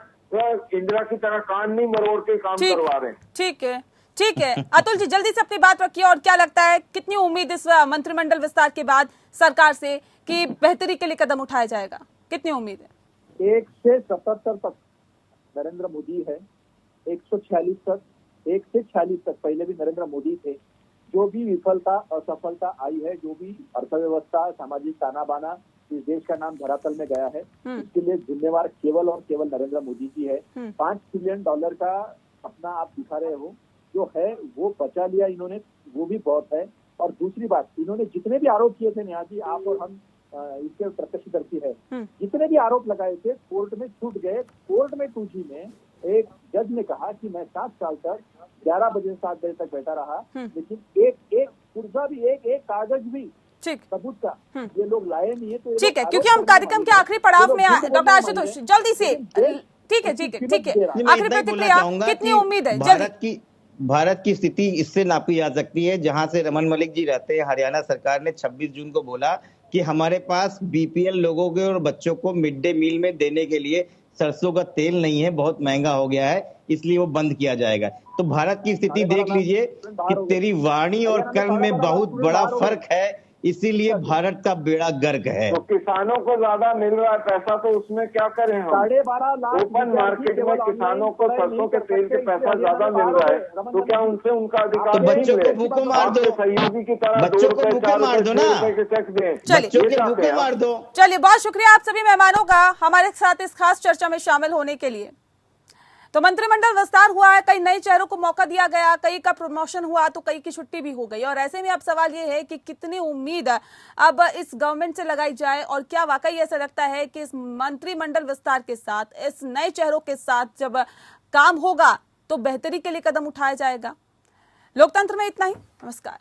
इंदिरा की तरह कान नहीं मरोड़ के काम करवा रहे हैं। ठीक है, ठीक है। अतुल जी जल्दी से अपनी बात रखिए, और क्या लगता है कितनी उम्मीद इस मंत्रिमंडल विस्तार के बाद सरकार से कि बेहतरी के लिए कदम उठाया जाएगा, कितनी उम्मीद है? 1 से 77 तक नरेंद्र मोदी है, 146 तक, 1 से 46 तक पहले भी नरेंद्र मोदी थे। जो भी विफलता असफलता आई है, जो भी अर्थव्यवस्था, सामाजिक ताना बाना, इस देश का नाम धरातल में गया है, इसके लिए जिम्मेवार केवल और केवल नरेंद्र मोदी जी है। $5 ट्रिलियन का अपना आप दिखा रहे हो, जो है वो बचा लिया इन्होंने, वो भी बहुत है। और दूसरी बात, इन्होंने जितने भी आरोप किए थे, नेहा जी आप और हम इसके प्रत्यक्षदर्शी है, जितने भी आरोप लगाए थे कोर्ट में छूट गए। कोर्ट में 2G में एक जज ने कहा कि मैं 7 साल तक 11 बजे से 7 बजे तक बैठा रहा, लेकिन एक पुर्जा भी, एक कागज भी सबूत का ये लोग लाए नहीं है। तो ठीक है, क्योंकि हम कार्यक्रम के आखिरी पड़ाव में डॉक्टर आशुतोष जल्दी से, ठीक है ठीक है ठीक है, आखिरी प्रतिक्रिया, कितनी उम्मीद है जल्दी? भारत की स्थिति इससे नापी जा सकती है, जहां से रमन मलिक जी रहते हैं। हरियाणा सरकार ने 26 जून को बोला कि हमारे पास बीपीएल लोगों के और बच्चों को मिड डे मील में देने के लिए सरसों का तेल नहीं है, बहुत महंगा हो गया है, इसलिए वो बंद किया जाएगा। तो भारत की स्थिति देख लीजिए कि तेरी वाणी और कर्म में बहुत बड़ा फर्क है, इसीलिए भारत का बेड़ा गर्क है। तो किसानों को ज्यादा मिल रहा है पैसा, तो उसमें क्या करें हम? 12.5 लाख ओपन मार्केट में किसानों को सरसों के तेल के पैसा ज्यादा मिल रहा है, तो क्या उनसे उनका अधिकार? तो बच्चों को भूखों मार दो, सहयोगी की तरह बच्चों को भूखे मार दो ना, चेक दें, बच्चों के भूखे मार दो। चलिए, बहुत शुक्रिया आप सभी मेहमानों का हमारे साथ इस खास चर्चा में शामिल होने के लिए। तो मंत्रिमंडल विस्तार हुआ है, कई नए चेहरों को मौका दिया गया, कई का प्रमोशन हुआ तो कई की छुट्टी भी हो गई, और ऐसे में अब सवाल ये है कि कितनी उम्मीद अब इस गवर्नमेंट से लगाई जाए, और क्या वाकई ऐसा लगता है कि इस मंत्रिमंडल विस्तार के साथ, इस नए चेहरों के साथ जब काम होगा तो बेहतरी के लिए कदम उठाया जाएगा। लोकतंत्र में इतना ही, नमस्कार।